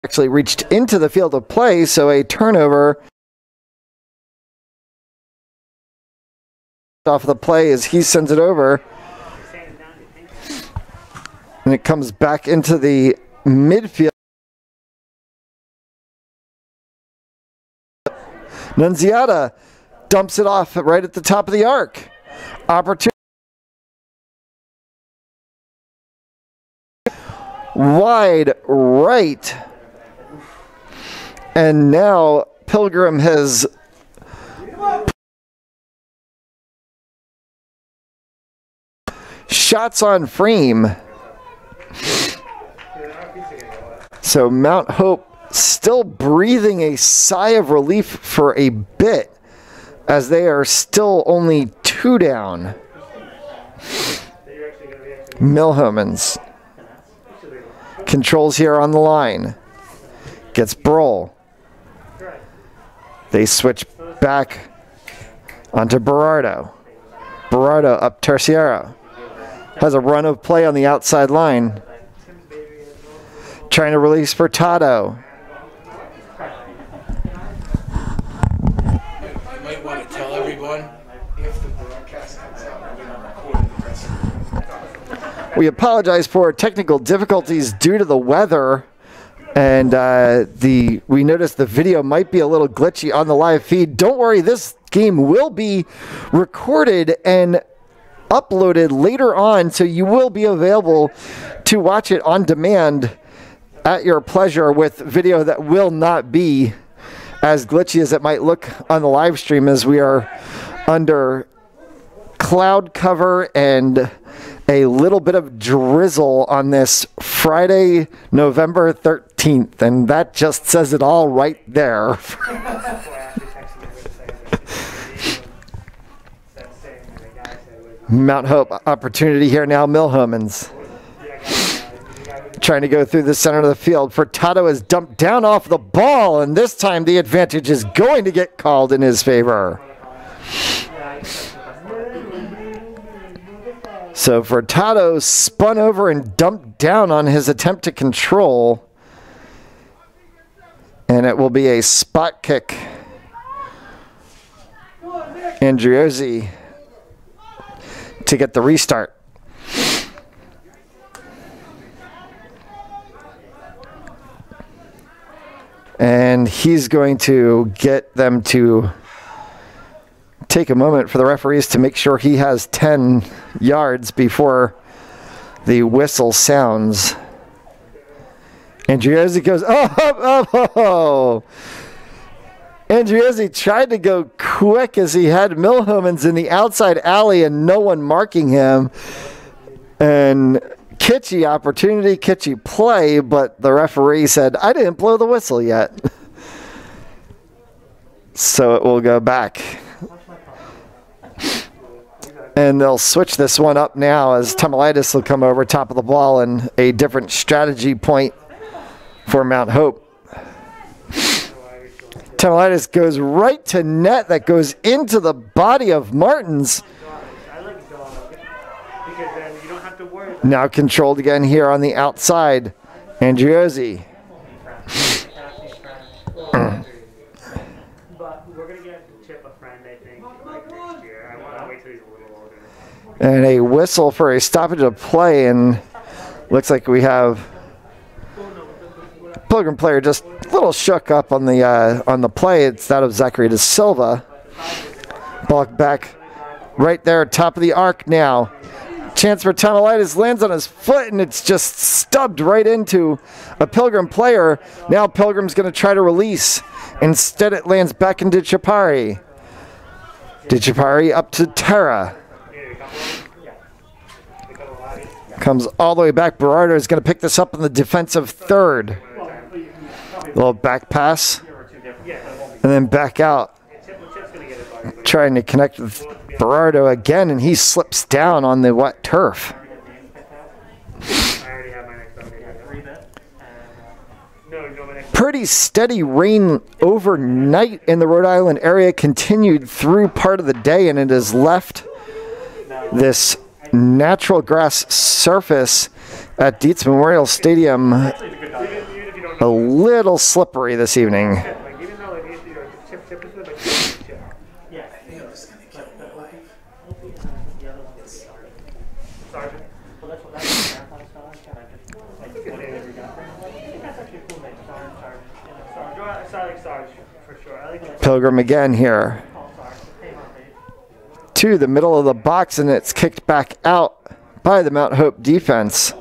Actually reached into the field of play, so a turnover off the play as he sends it over. And it comes back into the midfield. Nunziata dumps it off right at the top of the arc. Opportunity. Wide right. And now Pilgrim has shots on frame. So Mount Hope still breathing a sigh of relief for a bit as they are still only 2 down. Milhomans controls here on the line. Gets Broll. They switch back onto Berardo. Berardo up Terciero. Has a run of play on the outside line. Trying to release Furtado. You might want to tell everyone if the broadcast comes out, we're going to record the rest of it. We apologize for technical difficulties due to the weather. And we noticed the video might be a little glitchy on the live feed. Don't worry, this game will be recorded and uploaded later on, so you will be available to watch it on demand at your pleasure with video that will not be as glitchy as it might look on the live stream, as we are under cloud cover and a little bit of drizzle on this Friday, November 13th, and that just says it all right there. Mount Hope opportunity here now. Milhomans trying to go through the center of the field. Furtado is dumped down off the ball, and this time the advantage is going to get called in his favor. So Furtado spun over and dumped down on his attempt to control, and it will be a spot kick. Andriozzi to get the restart. And he's going to get them to take a moment for the referees to make sure he has 10 yards before the whistle sounds. Andriozzi goes, oh. Andriozzi tried to go quick as he had Milhomans in the outside alley and no one marking him. And Kitschy opportunity, Kitschy play, but the referee said, I didn't blow the whistle yet. So it will go back. And they'll switch this one up now as Tomilaitis will come over top of the ball, and a different strategy point for Mount Hope. Tomilaitis goes right to net that goes into the body of Martins. Now controlled again here on the outside. Andriozzi. And a whistle for a stoppage of play, and looks like we have Pilgrim player just a little shook up on the play. It's that of Zachary De Silva. Ball back right there, top of the arc now. Chance for Tomilaitis, lands on his foot, and it's just stubbed right into a Pilgrim player. Now Pilgrim's going to try to release. Instead, it lands back into Chapari. Chapari up to Terra. Comes all the way back. Berardo is going to pick this up in the defensive third. Little back pass. And then back out. Trying to connect with Berardo again, and he slips down on the wet turf. Pretty steady rain overnight in the Rhode Island area, continued through part of the day, and it has left this natural grass surface at Dietz Memorial Stadium a little slippery this evening. Pilgrim again here. To the middle of the box, and it's kicked back out by the Mount Hope defense.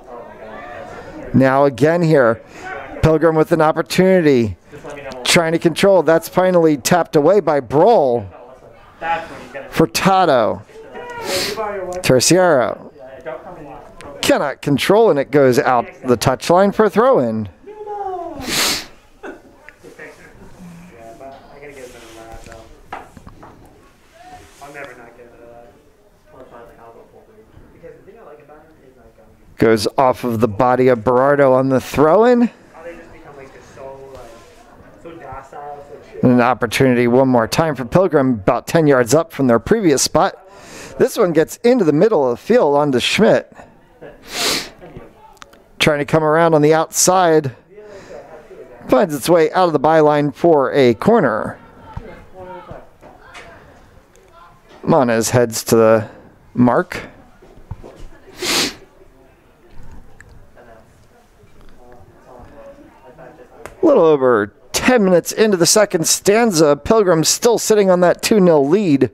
Now again here, Pilgrim with an opportunity, trying to control. That's finally tapped away by Broll. Furtado. Terciero. Cannot control, and it goes out the touchline for a throw-in. Goes off of the body of Berardo on the throw-in. And an opportunity one more time for Pilgrim, about 10 yards up from their previous spot. This one gets into the middle of the field onto Schmidt. Trying to come around on the outside. Finds its way out of the byline for a corner. Manes heads to the mark. A little over 10 minutes into the second stanza, Pilgrim still sitting on that 2-0 lead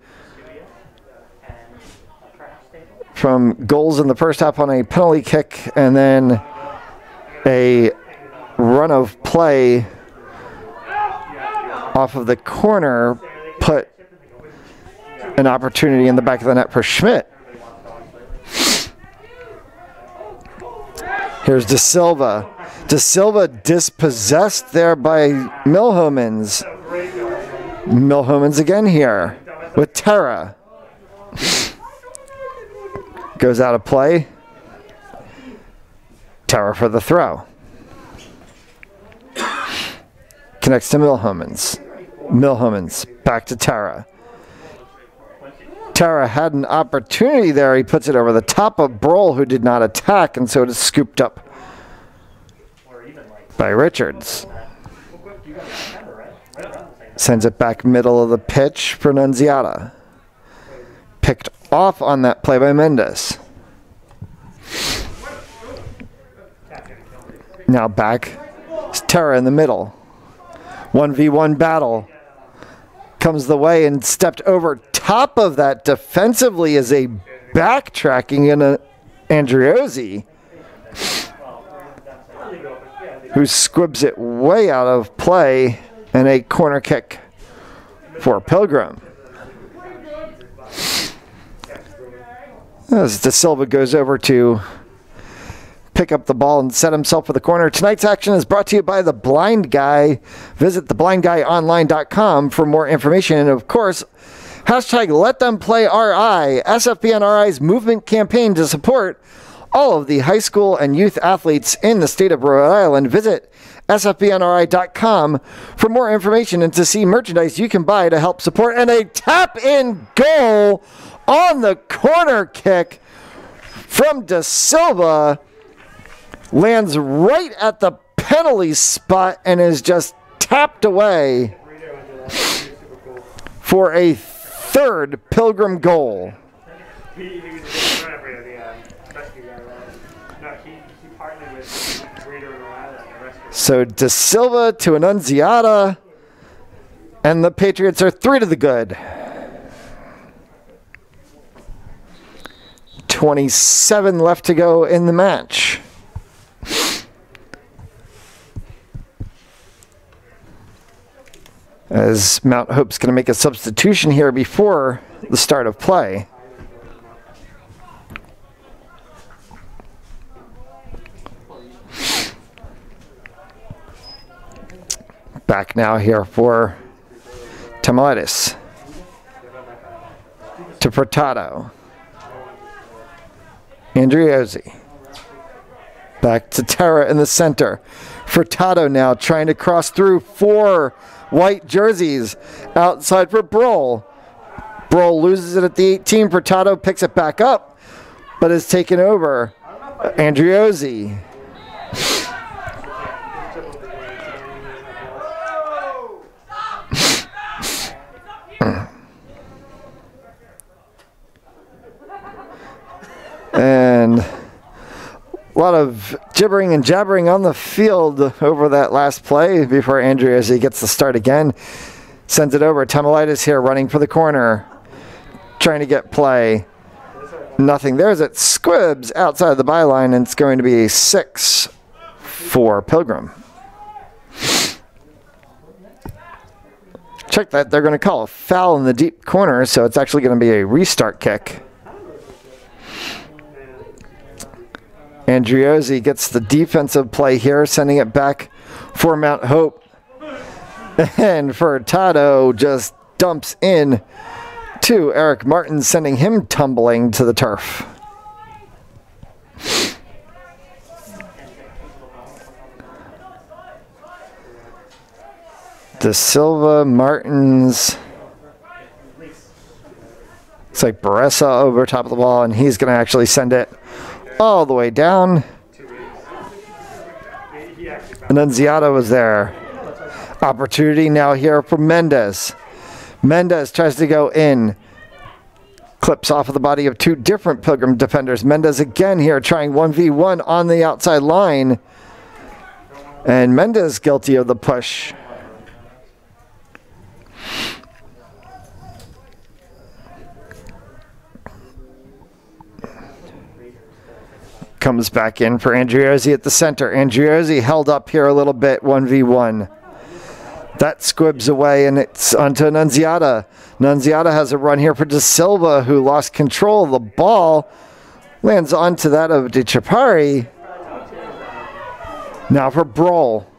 from goals in the first half on a penalty kick and then a run of play off of the corner put an opportunity in the back of the net for Schmidt. Here's De Silva. De Silva dispossessed there by Milhomens. Milhomens again here with Terra. Goes out of play. Terra for the throw. Connects to Milhomens. Milhomens back to Terra. Terra had an opportunity there. He puts it over the top of Broll, who did not attack, and so it is scooped up by Richards. Sends it back middle of the pitch for Nunziata. Picked off on that play by Mendes. Now back. It's Terra in the middle. 1v1 battle. Comes the way and stepped over top of that defensively is a backtracking in a Andriozzi, who squibs it way out of play, and a corner kick for Pilgrim. As De Silva goes over to pick up the ball and set himself for the corner. Tonight's action is brought to you by The Blind Guy. Visit theblindguyonline.com for more information. And of course, hashtag LetThemPlayRI, SFBNRI's movement campaign to support all of the high school and youth athletes in the state of Rhode Island. Visit sfbnri.com for more information and to see merchandise you can buy to help support. And a tap-in goal on the corner kick from De Silva lands right at the penalty spot and is just tapped away for a third Pilgrim goal. So De Silva to Annunziata, and the Patriots are 3 to the good. 27 left to go in the match. As Mount Hope's going to make a substitution here before the start of play. Back now here for Tamaulipas. To Furtado. Andriozzi. Back to Terra in the center. Furtado now trying to cross through 4 white jerseys outside for Broll. Broll loses it at the 18. Furtado picks it back up, but is taken over. Andriozzi. And A lot of gibbering and jabbering on the field over that last play before Andrew, as he gets the start again, sends it over. Tamalitis here running for the corner, trying to get play. Nothing. There's it. Squibs outside the byline, and it's going to be a 6 for Pilgrim. Check that. They're going to call a foul in the deep corner, so it's actually going to be a restart kick. Andriozzi gets the defensive play here, sending it back for Mount Hope. And Furtado just dumps in to Eric Martin, sending him tumbling to the turf. De Silva, Martins. It's like Baressa over top of the ball, and he's going to actually send it all the way down. Annunziata was there. Opportunity now here for Mendez. Mendez tries to go in. Clips off of the body of two different Pilgrim defenders. Mendez again here trying 1v1 on the outside line. And Mendez guilty of the push. Comes back in for Andriozzi at the center. Andriozzi held up here a little bit, 1v1. That squibs away, and it's onto Nunziata. Nunziata has a run here for De Silva, who lost control of the ball. Lands onto that of De Chapari. Now for Broll.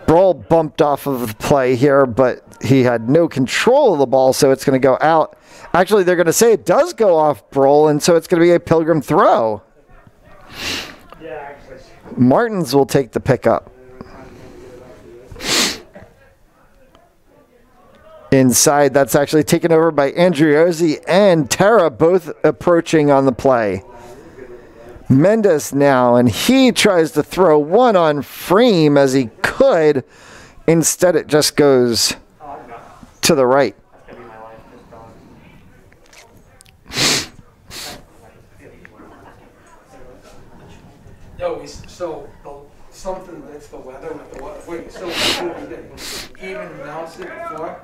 Broll bumped off of the play here, but he had no control of the ball, so it's going to go out. Actually, they're going to say it does go off Broll, and so it's going to be a Pilgrim throw. Martins will take the pickup. Inside, that's actually taken over by Andriozzi and Terra, both approaching on the play. Mendes now, and he tries to throw one on Freem as he could. Instead, it just goes to the right. So something that's the weather with the weather. Wait, so he even announced it before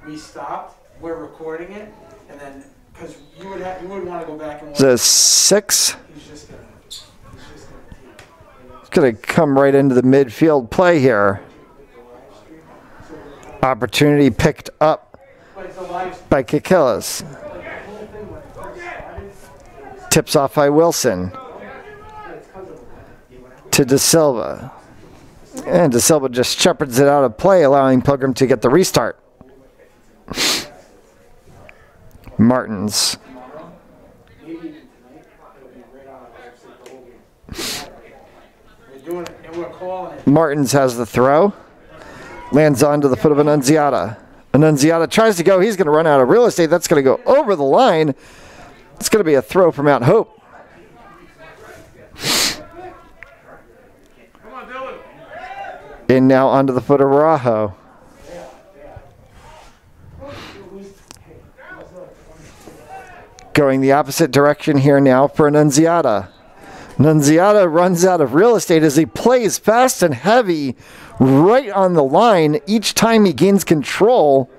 we stopped. We're recording it, and then because you would want to go back and watch. The 6. He's just gonna It's going to come right into the midfield play here. Opportunity picked up by Kikilis. Tips off by Wilson. To De Silva. And De Silva just shepherds it out of play, allowing Pilgrim to get the restart. Martins. Martins has the throw. Lands onto the foot of Annunziata. Annunziata tries to go. He's going to run out of real estate. That's going to go over the line. It's going to be a throw for Mount Hope. In now onto the foot of Rajo. Going the opposite direction here now for Annunziata. Annunziata runs out of real estate as he plays fast and heavy right on the line. Each time he gains control,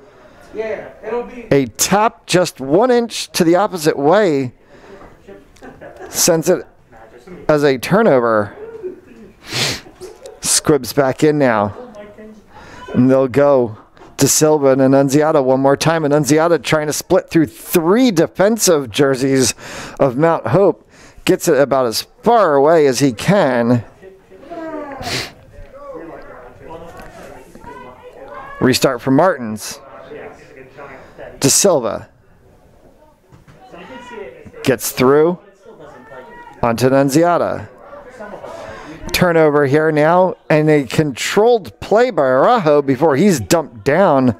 a tap just 1 inch to the opposite way sends it as a turnover. Squibs back in now. And they'll go De Silva and Annunziata one more time. Annunziata trying to split through 3 defensive jerseys of Mount Hope. Gets it about as far away as he can. Restart for Martins. De Silva. Gets through. Onto Annunziata. Turnover here now, and a controlled play by Arajo before he's dumped down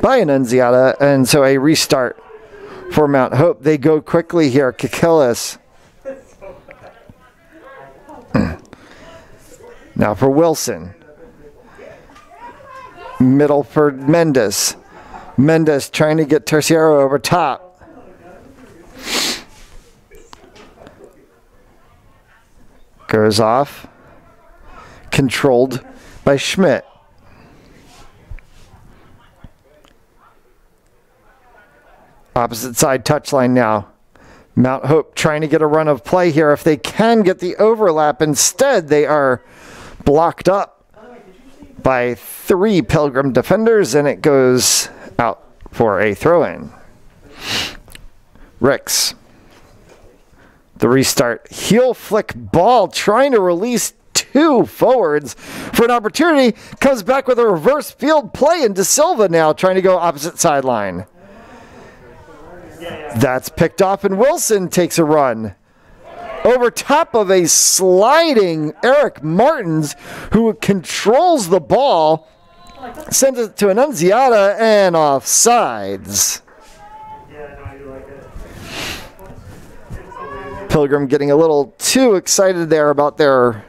by Annunziata, and so a restart for Mount Hope. They go quickly here. Kikilis. Now for Wilson. Middle for Mendes. Mendes trying to get Terciero over top. Goes off. Controlled by Schmidt. Opposite side touchline now. Mount Hope trying to get a run of play here if they can get the overlap. Instead, they are blocked up by 3 Pilgrim defenders, and it goes out for a throw-in. Ricks. The restart. Heel flick ball trying to release 2 forwards for an opportunity. Comes back with a reverse field play, and De Silva now trying to go opposite sideline. That's picked off, and Wilson takes a run over top of a sliding Eric Martins, who controls the ball, sends it to Annunziata, and offsides. Pilgrim getting a little too excited there about their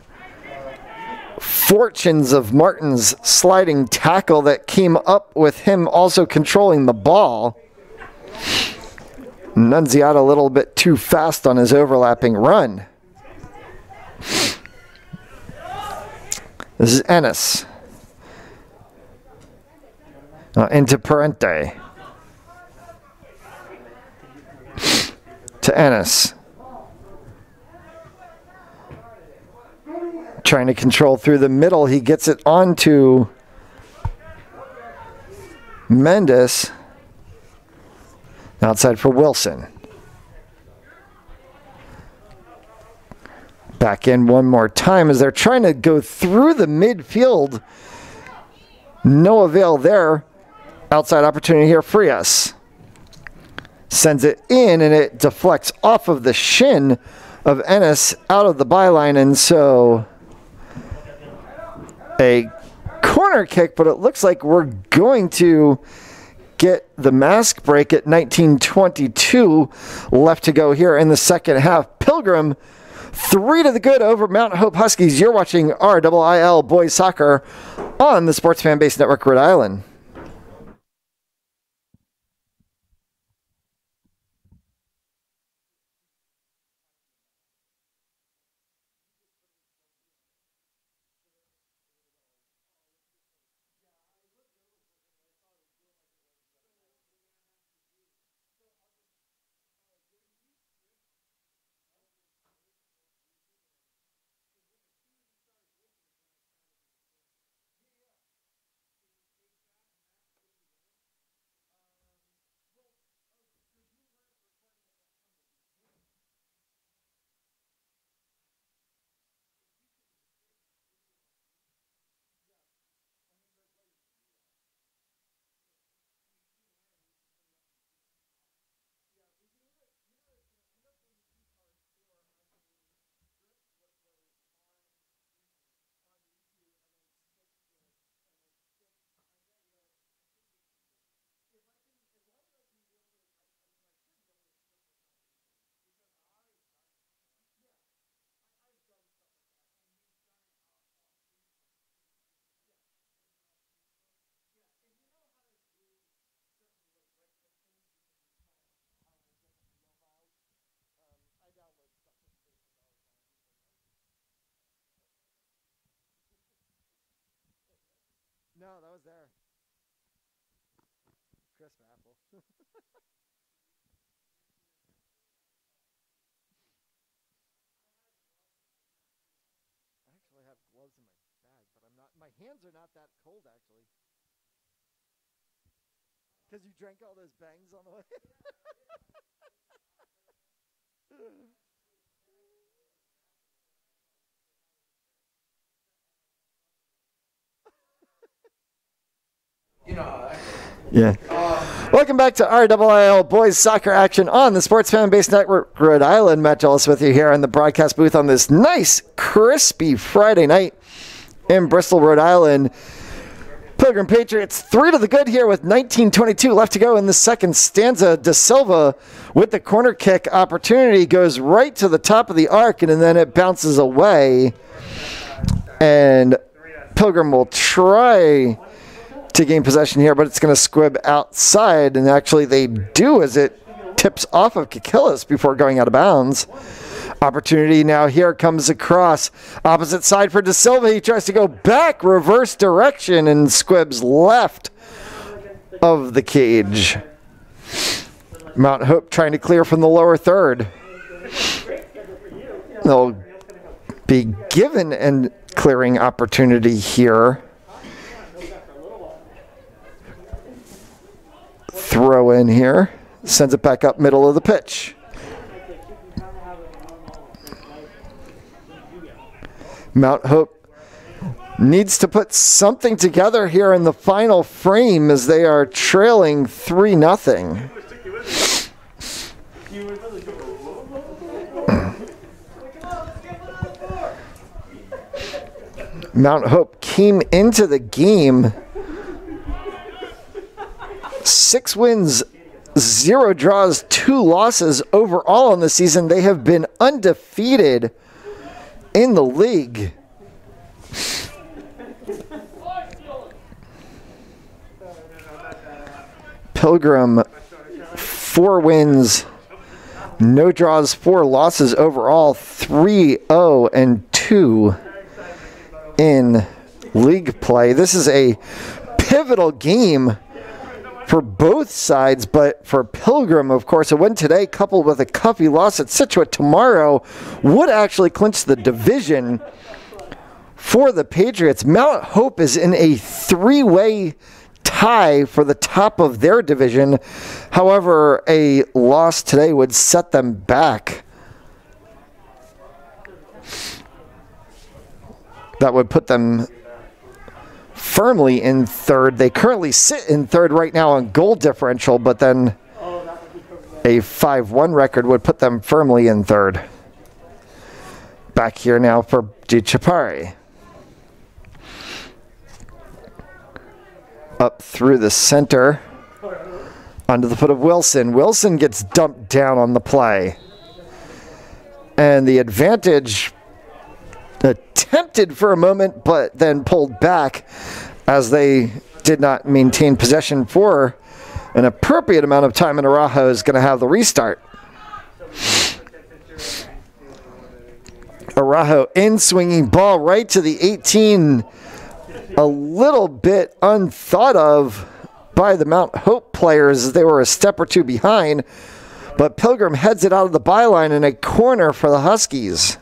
fortunes of Martin's sliding tackle that came up with him also controlling the ball. Nunziata a little bit too fast on his overlapping run. This is Ennis. Into Parente. To Ennis. Trying to control through the middle. He gets it onto Mendes. Outside for Wilson. Back in one more time as they're trying to go through the midfield. No avail there. Outside opportunity here, Frias. Sends it in, and it deflects off of the shin of Ennis out of the byline, and so a corner kick, but it looks like we're going to get the mask break at 19:22 left to go here in the second half. Pilgrim 3 to the good over Mount Hope Huskies. You're watching RIIL Boys Soccer on the Sports Fan Base Network, Rhode Island. No, that was there. Crisp apple. I actually have gloves in my bag, but my hands are not that cold, actually. Because you drank all those bangs on the way? You know. Yeah. Welcome back to RIIL Boys Soccer action on the Sports Fan Base Network, Rhode Island. Matt Ellis with you here in the broadcast booth on this nice, crispy Friday night in Bristol, Rhode Island. Pilgrim Patriots 3 to the good here with 19:22 left to go in the second stanza. De Silva with the corner kick opportunity goes right to the top of the arc, and then it bounces away. And Pilgrim will try to gain possession here, but it's going to squib outside, and actually they do as it tips off of Kikillis before going out of bounds. Opportunity now here comes across. Opposite side for De Silva. He tries to go back, reverse direction, and squibs left of the cage. Mount Hope trying to clear from the lower third. They'll be given a clearing opportunity here. Throw in here. Sends it back up middle of the pitch. Mount Hope needs to put something together here in the final frame as they are trailing 3-0. Mount Hope came into the game 6 wins, 0 draws, 2 losses overall in the season. They have been undefeated in the league. Pilgrim, 4 wins, no draws, 4 losses overall, 3-0-2 in league play. This is a pivotal game for both sides, but for Pilgrim, of course, a win today coupled with a cuppy loss at Scituate tomorrow would actually clinch the division for the Patriots. Mount Hope is in a 3-way tie for the top of their division. However, a loss today would set them back. That would put them firmly in third. They currently sit in third right now on goal differential, but then a 5-1 record would put them firmly in third. Back here now for DiCiapari. Up through the center. Onto the foot of Wilson. Wilson gets dumped down on the play. And the advantage attempted for a moment, but then pulled back as they did not maintain possession for an appropriate amount of time, and Araujo is going to have the restart. Araujo in, swinging ball right to the 18. A little bit unthought of by the Mount Hope players as they were a step or two behind, but Pilgrim heads it out of the byline in a corner for the Huskies.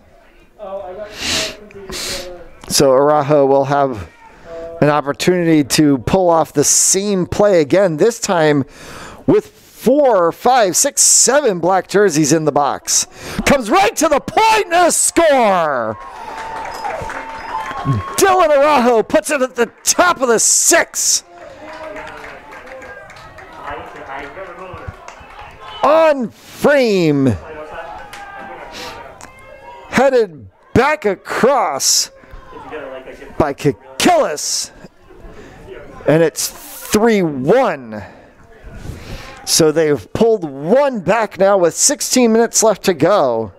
So Araujo will have an opportunity to pull off the same play again, this time with 4, 5, 6, 7 black jerseys in the box. Comes right to the point and a score! Dylan Araujo puts it at the top of the 6. On frame. Headed back across by Kikillis. And it's 3-1. So they've pulled one back now with 16 minutes left to go.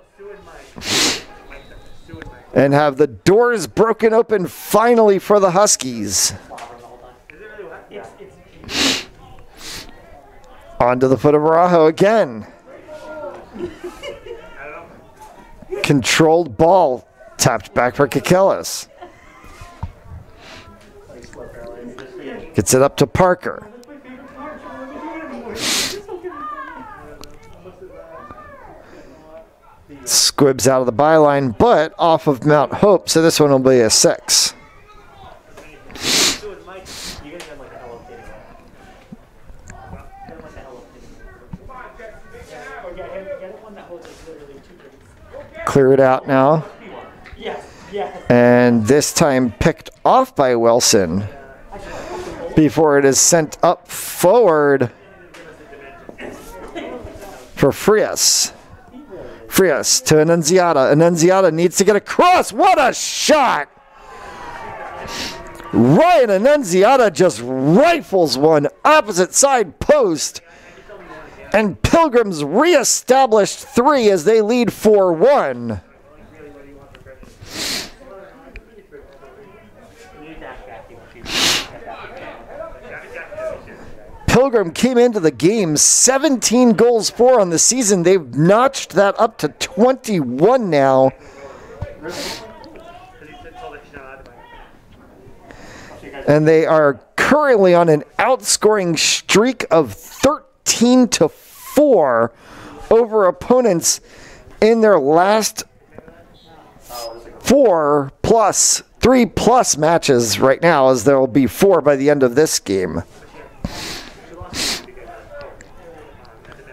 And have the doors broken open finally for the Huskies. Onto the foot of Araujo again. Controlled ball. Tapped back for Kikillis. Gets it up to Parker. Squibs out of the byline, but off of Mount Hope, so this one will be a 6. Clear it out now. And this time picked off by Wilson before it is sent up forward for Frias. Frias to Annunziata. Annunziata needs to get across. What a shot! Ryan Annunziata just rifles one opposite side post. And Pilgrim's reestablished 3 as they lead 4-1. Pilgrim came into the game 17 goals for on the season. They've notched that up to 21 now. And they are currently on an outscoring streak of 13-4 over opponents in their last 3+ matches right now, as there will be 4 by the end of this game.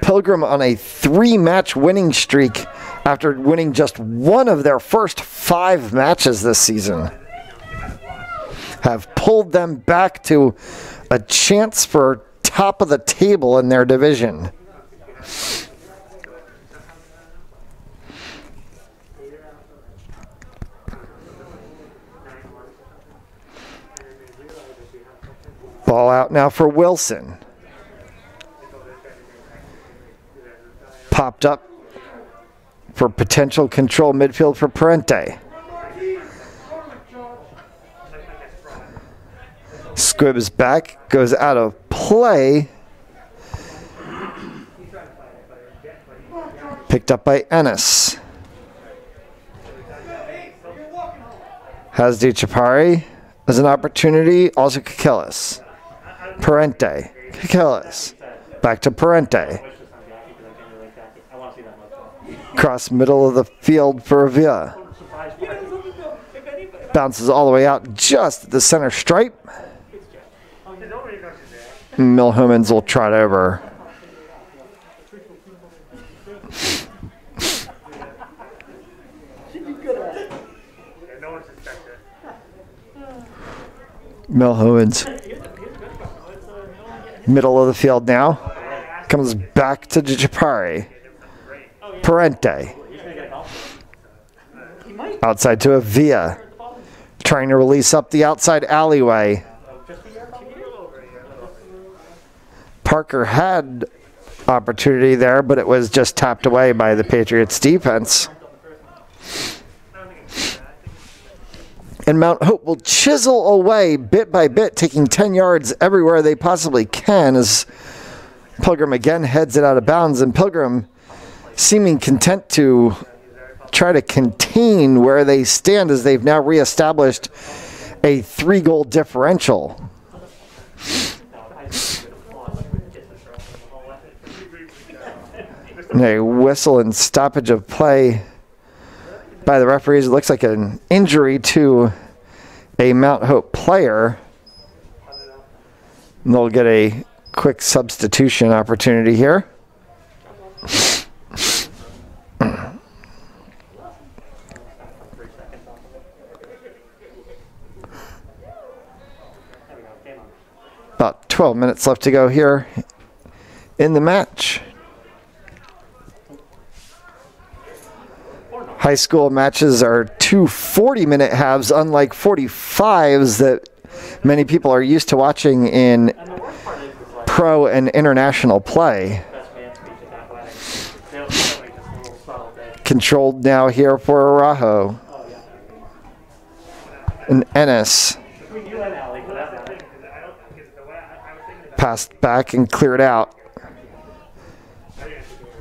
Pilgrim on a 3-match winning streak after winning just 1 of their first 5 matches this season, have pulled them back to a chance for top of the table in their division. Ball out now for Wilson. Popped up for potential control midfield for Parente. Squibs back, goes out of play. Picked up by Ennis. Has DiCiapari as an opportunity, also Kakillis. Parente, Kakillis, back to Parente. Cross middle of the field for Avila. Bounces all the way out just at the center stripe. Milhomans will trot over. Milhomans. Middle of the field now. Comes back to DiCiapari. Parente. Outside to Avila. Trying to release up the outside alleyway. Parker had opportunity there, but it was just tapped away by the Patriots defense. And Mount Hope will chisel away bit by bit, taking 10 yards everywhere they possibly can as Pilgrim again heads it out of bounds. And Pilgrim seeming content to try to contain where they stand as they've now reestablished a 3-goal differential. And a whistle and stoppage of play by the referees. It looks like an injury to a Mount Hope player. And they'll get a quick substitution opportunity here. About 12 minutes left to go here in the match. High school matches are 2 40-minute halves, unlike 45s that many people are used to watching in pro and international play. Controlled now here for Arajo. And Ennis. Passed back and cleared out.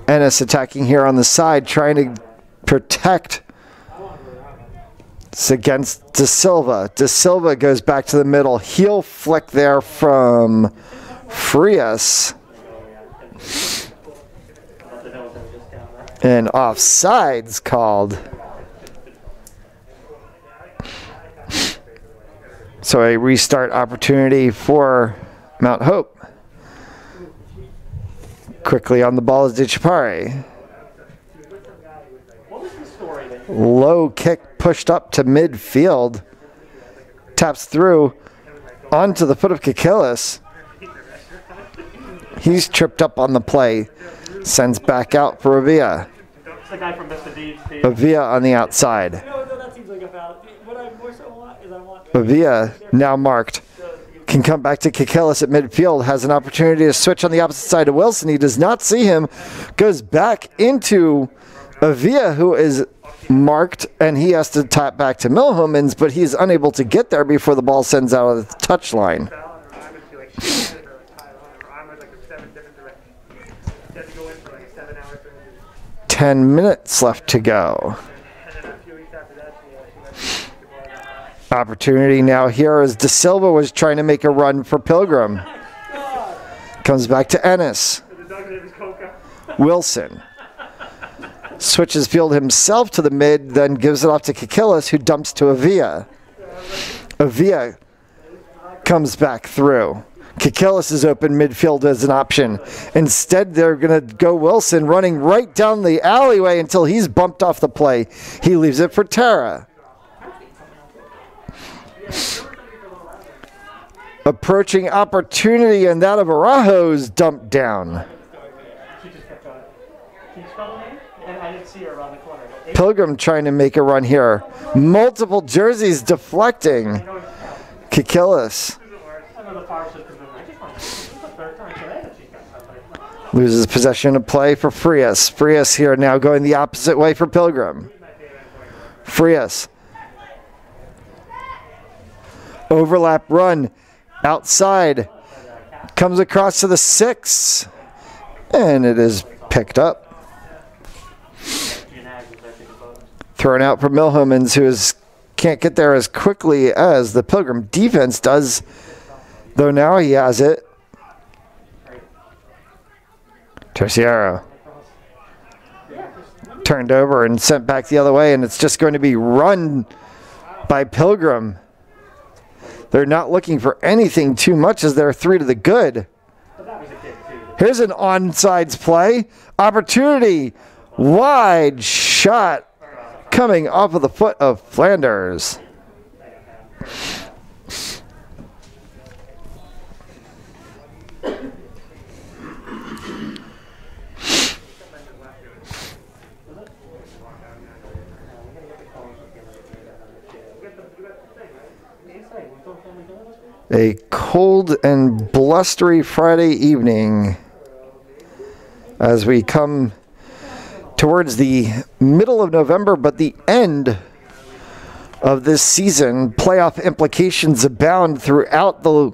Ennis attacking here on the side, trying to protect. It's against De Silva. De Silva goes back to the middle. Heel flick there from Frias. And offsides called. So a restart opportunity for Mount Hope. Quickly on the ball is DiCiapari. Low kick pushed up to midfield. Taps through onto the foot of Kakillis. He's tripped up on the play. Sends back out for Avila. Avila on the outside. Avila now marked. Can come back to Kakillis at midfield. Has an opportunity to switch on the opposite side to Wilson. He does not see him. Goes back into Avila, who is marked, and he has to tap back to Milhomans, but he's unable to get there before the ball sends out of the touchline. 10 minutes left to go. Opportunity now here as De Silva was trying to make a run for Pilgrim. Comes back to Ennis. Wilson switches field himself to the mid, then gives it off to Kikillis, who dumps to Avia. Avia comes back through. Kikillis is open midfield as an option. Instead, they're going to go Wilson running right down the alleyway until he's bumped off the play. He leaves it for Tara. Approaching opportunity, and that of Araujo's dumped down. Pilgrim trying to make a run here. Multiple jerseys deflecting. Kikillis loses possession of play for Frias. Frias here now going the opposite way for Pilgrim. Frias. Overlap run. Outside. Comes across to the 6. And it is picked up. Thrown out for Milhomans, who can't get there as quickly as the Pilgrim defense does. Though now he has it. Terciaro. Turned over and sent back the other way, and it's just going to be run by Pilgrim. They're not looking for anything too much as they're 3 to the good. Here's an onside play. Opportunity. Wide shot coming off of the foot of Flanders. A cold and blustery Friday evening as we come towards the middle of November, but the end of this season. Playoff implications abound throughout the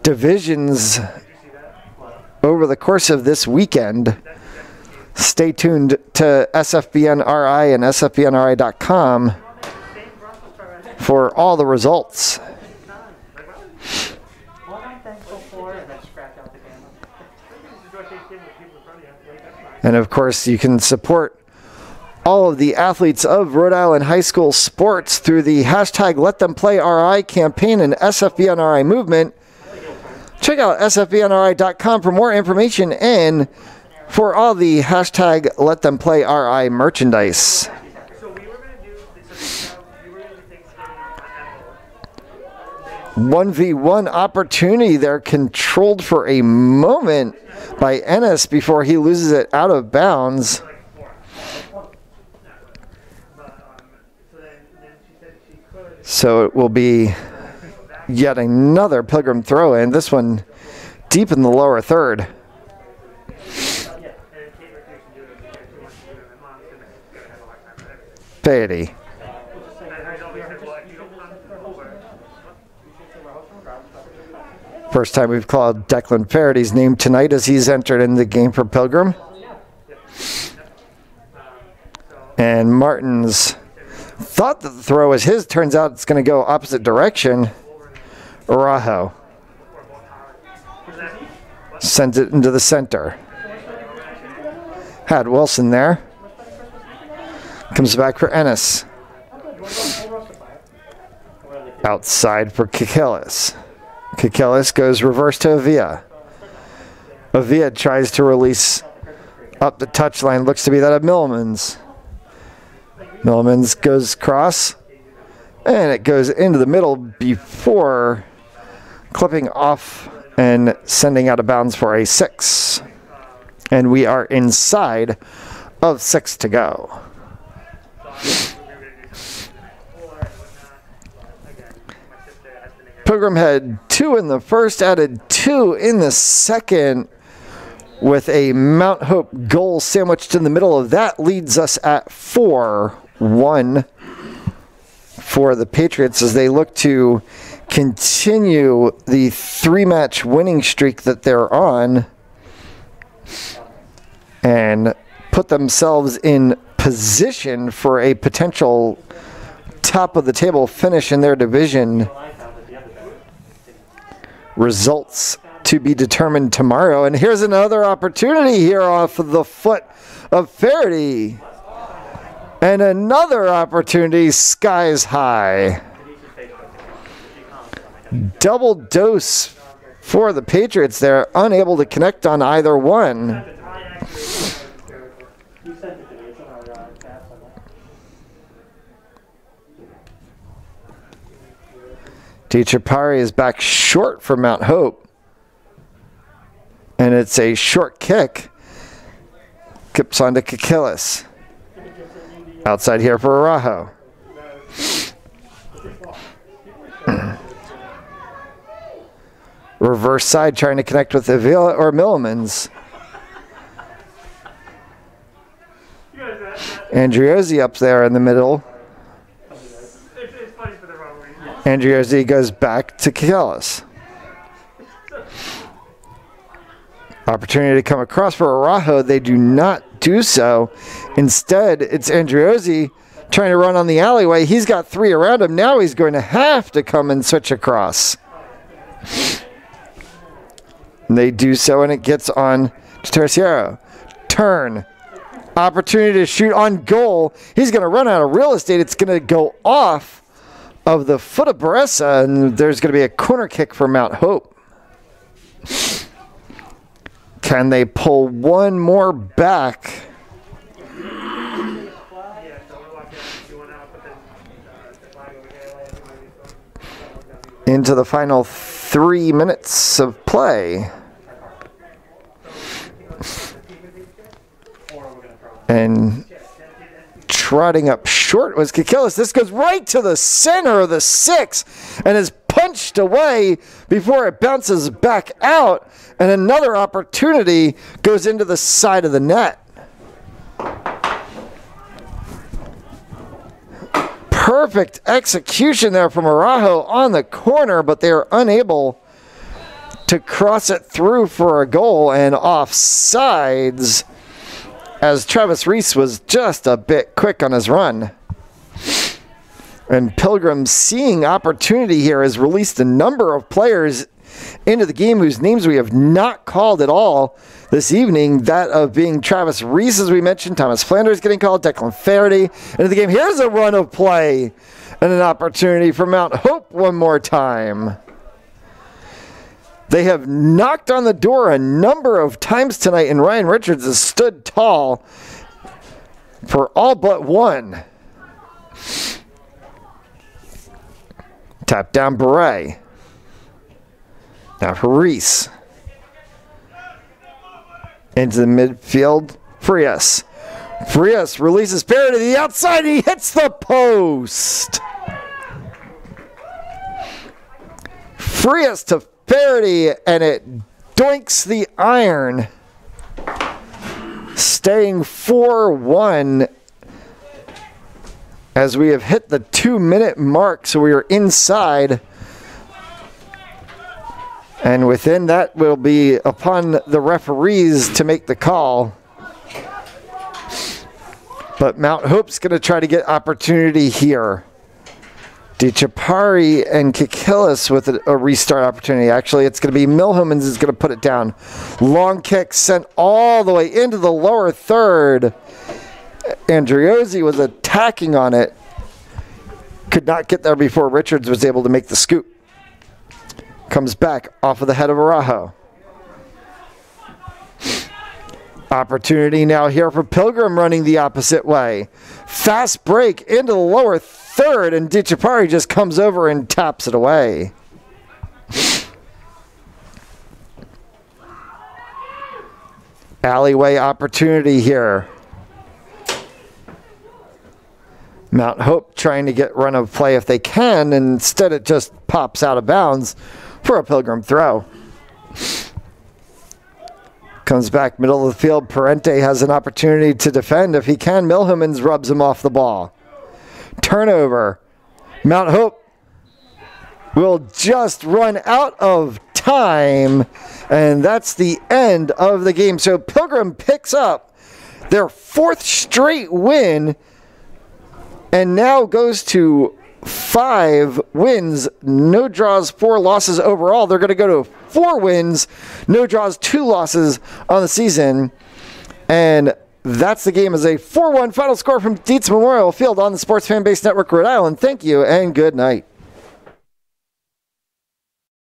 divisions over the course of this weekend. Stay tuned to SFBNRI and SFBNRI.com for all the results. And of course, you can support all of the athletes of Rhode Island high school sports through the hashtag Let Them Play RI campaign and SFBNRI movement. Check out SFBNRI.com for more information and for all the hashtag Let Them Play RI merchandise. 1v1 opportunity there, controlled for a moment by Ennis before he loses it out of bounds. So it will be yet another Pilgrim throw-in, this one deep in the lower third. Beatty. First time we've called Declan Farady's name tonight as he's entered in the game for Pilgrim. And Martins thought that the throw was his. Turns out it's going to go opposite direction. Araujo sends it into the center. Had Wilson there. Comes back for Ennis. Outside for Kikillis. Kikillis goes reverse to Avia. Avia tries to release up the touchline. Looks to be that of Millmans. Millmans goes cross. And it goes into the middle before clipping off and sending out of bounds for a 6. And we are inside of 6 to go. Pilgrim had 2 in the first, added 2 in the second, with a Mount Hope goal sandwiched in the middle of that. Leads us at 4-1 for the Patriots as they look to continue the 3-match winning streak that they're on. And put themselves in position for a potential top of the table finish in their division. Results to be determined tomorrow. And here's another opportunity here off of the foot of Faraday. And another opportunity skies high. Double dose for the Patriots. They're unable to connect on either one. DiCapari is back short for Mount Hope. And it's a short kick. Kips on to Kakillis. Outside here for Araujo. Reverse side trying to connect with Avila or Millemans. Andriozzi up there in the middle. Andriozzi goes back to Kakillis. Opportunity to come across for Araujo. They do not do so. Instead, it's Andriozzi trying to run on the alleyway. He's got 3 around him. Now he's going to have to come and switch across. And they do so, and it gets on to Terciero. Turn. Opportunity to shoot on goal. He's going to run out of real estate. It's going to go off of the foot of Baressa, and there's going to be a corner kick for Mount Hope. Can they pull one more back? Into the final 3 minutes of play. And trotting up short was Kakillis. This goes right to the center of the 6 and is punched away before it bounces back out. And another opportunity goes into the side of the net. Perfect execution there from Araujo on the corner, but they are unable to cross it through for a goal, and offsides as Travis Reese was just a bit quick on his run. And Pilgrim, seeing opportunity here, has released a number of players into the game whose names we have not called at all this evening. That of being Travis Reese, as we mentioned, Thomas Flanders getting called, Declan Faraday into the game. Here's a run of play and an opportunity for Mount Hope one more time. They have knocked on the door a number of times tonight, and Ryan Richards has stood tall for all but one. Tap down Beret. Now for Reese. Into the midfield, Frias. Frias releases Perry to the outside. He hits the post. Frias to Faraday, and it doinks the iron. Staying 4-1 as we have hit the 2-minute mark, so we are inside. And within that will be upon the referees to make the call. But Mount Hope's going to try to get opportunity here. DiCapari and Kakillis with a restart opportunity. Actually, it's going to be Milhomans is going to put it down. Long kick sent all the way into the lower third. Andriozzi was attacking on it. Could not get there before Richards was able to make the scoop. Comes back off of the head of Araujo. Opportunity now here for Pilgrim running the opposite way. Fast break into the lower third, and DiCapari just comes over and taps it away. Alleyway opportunity here. Mount Hope trying to get run of play if they can, and instead it just pops out of bounds for a Pilgrim throw. Comes back middle of the field. Parente has an opportunity to defend if he can. Milhomans rubs him off the ball. Turnover. Mount Hope will just run out of time, and that's the end of the game. So Pilgrim picks up their 4th straight win, and now goes to 5 wins, no draws, 4 losses overall. They're going to go to 4 wins, no draws, 2 losses on the season. And that's the game as a 4-1 final score from Dietz Memorial Field on the Sports Fan Base Network, Rhode Island. Thank you and good night.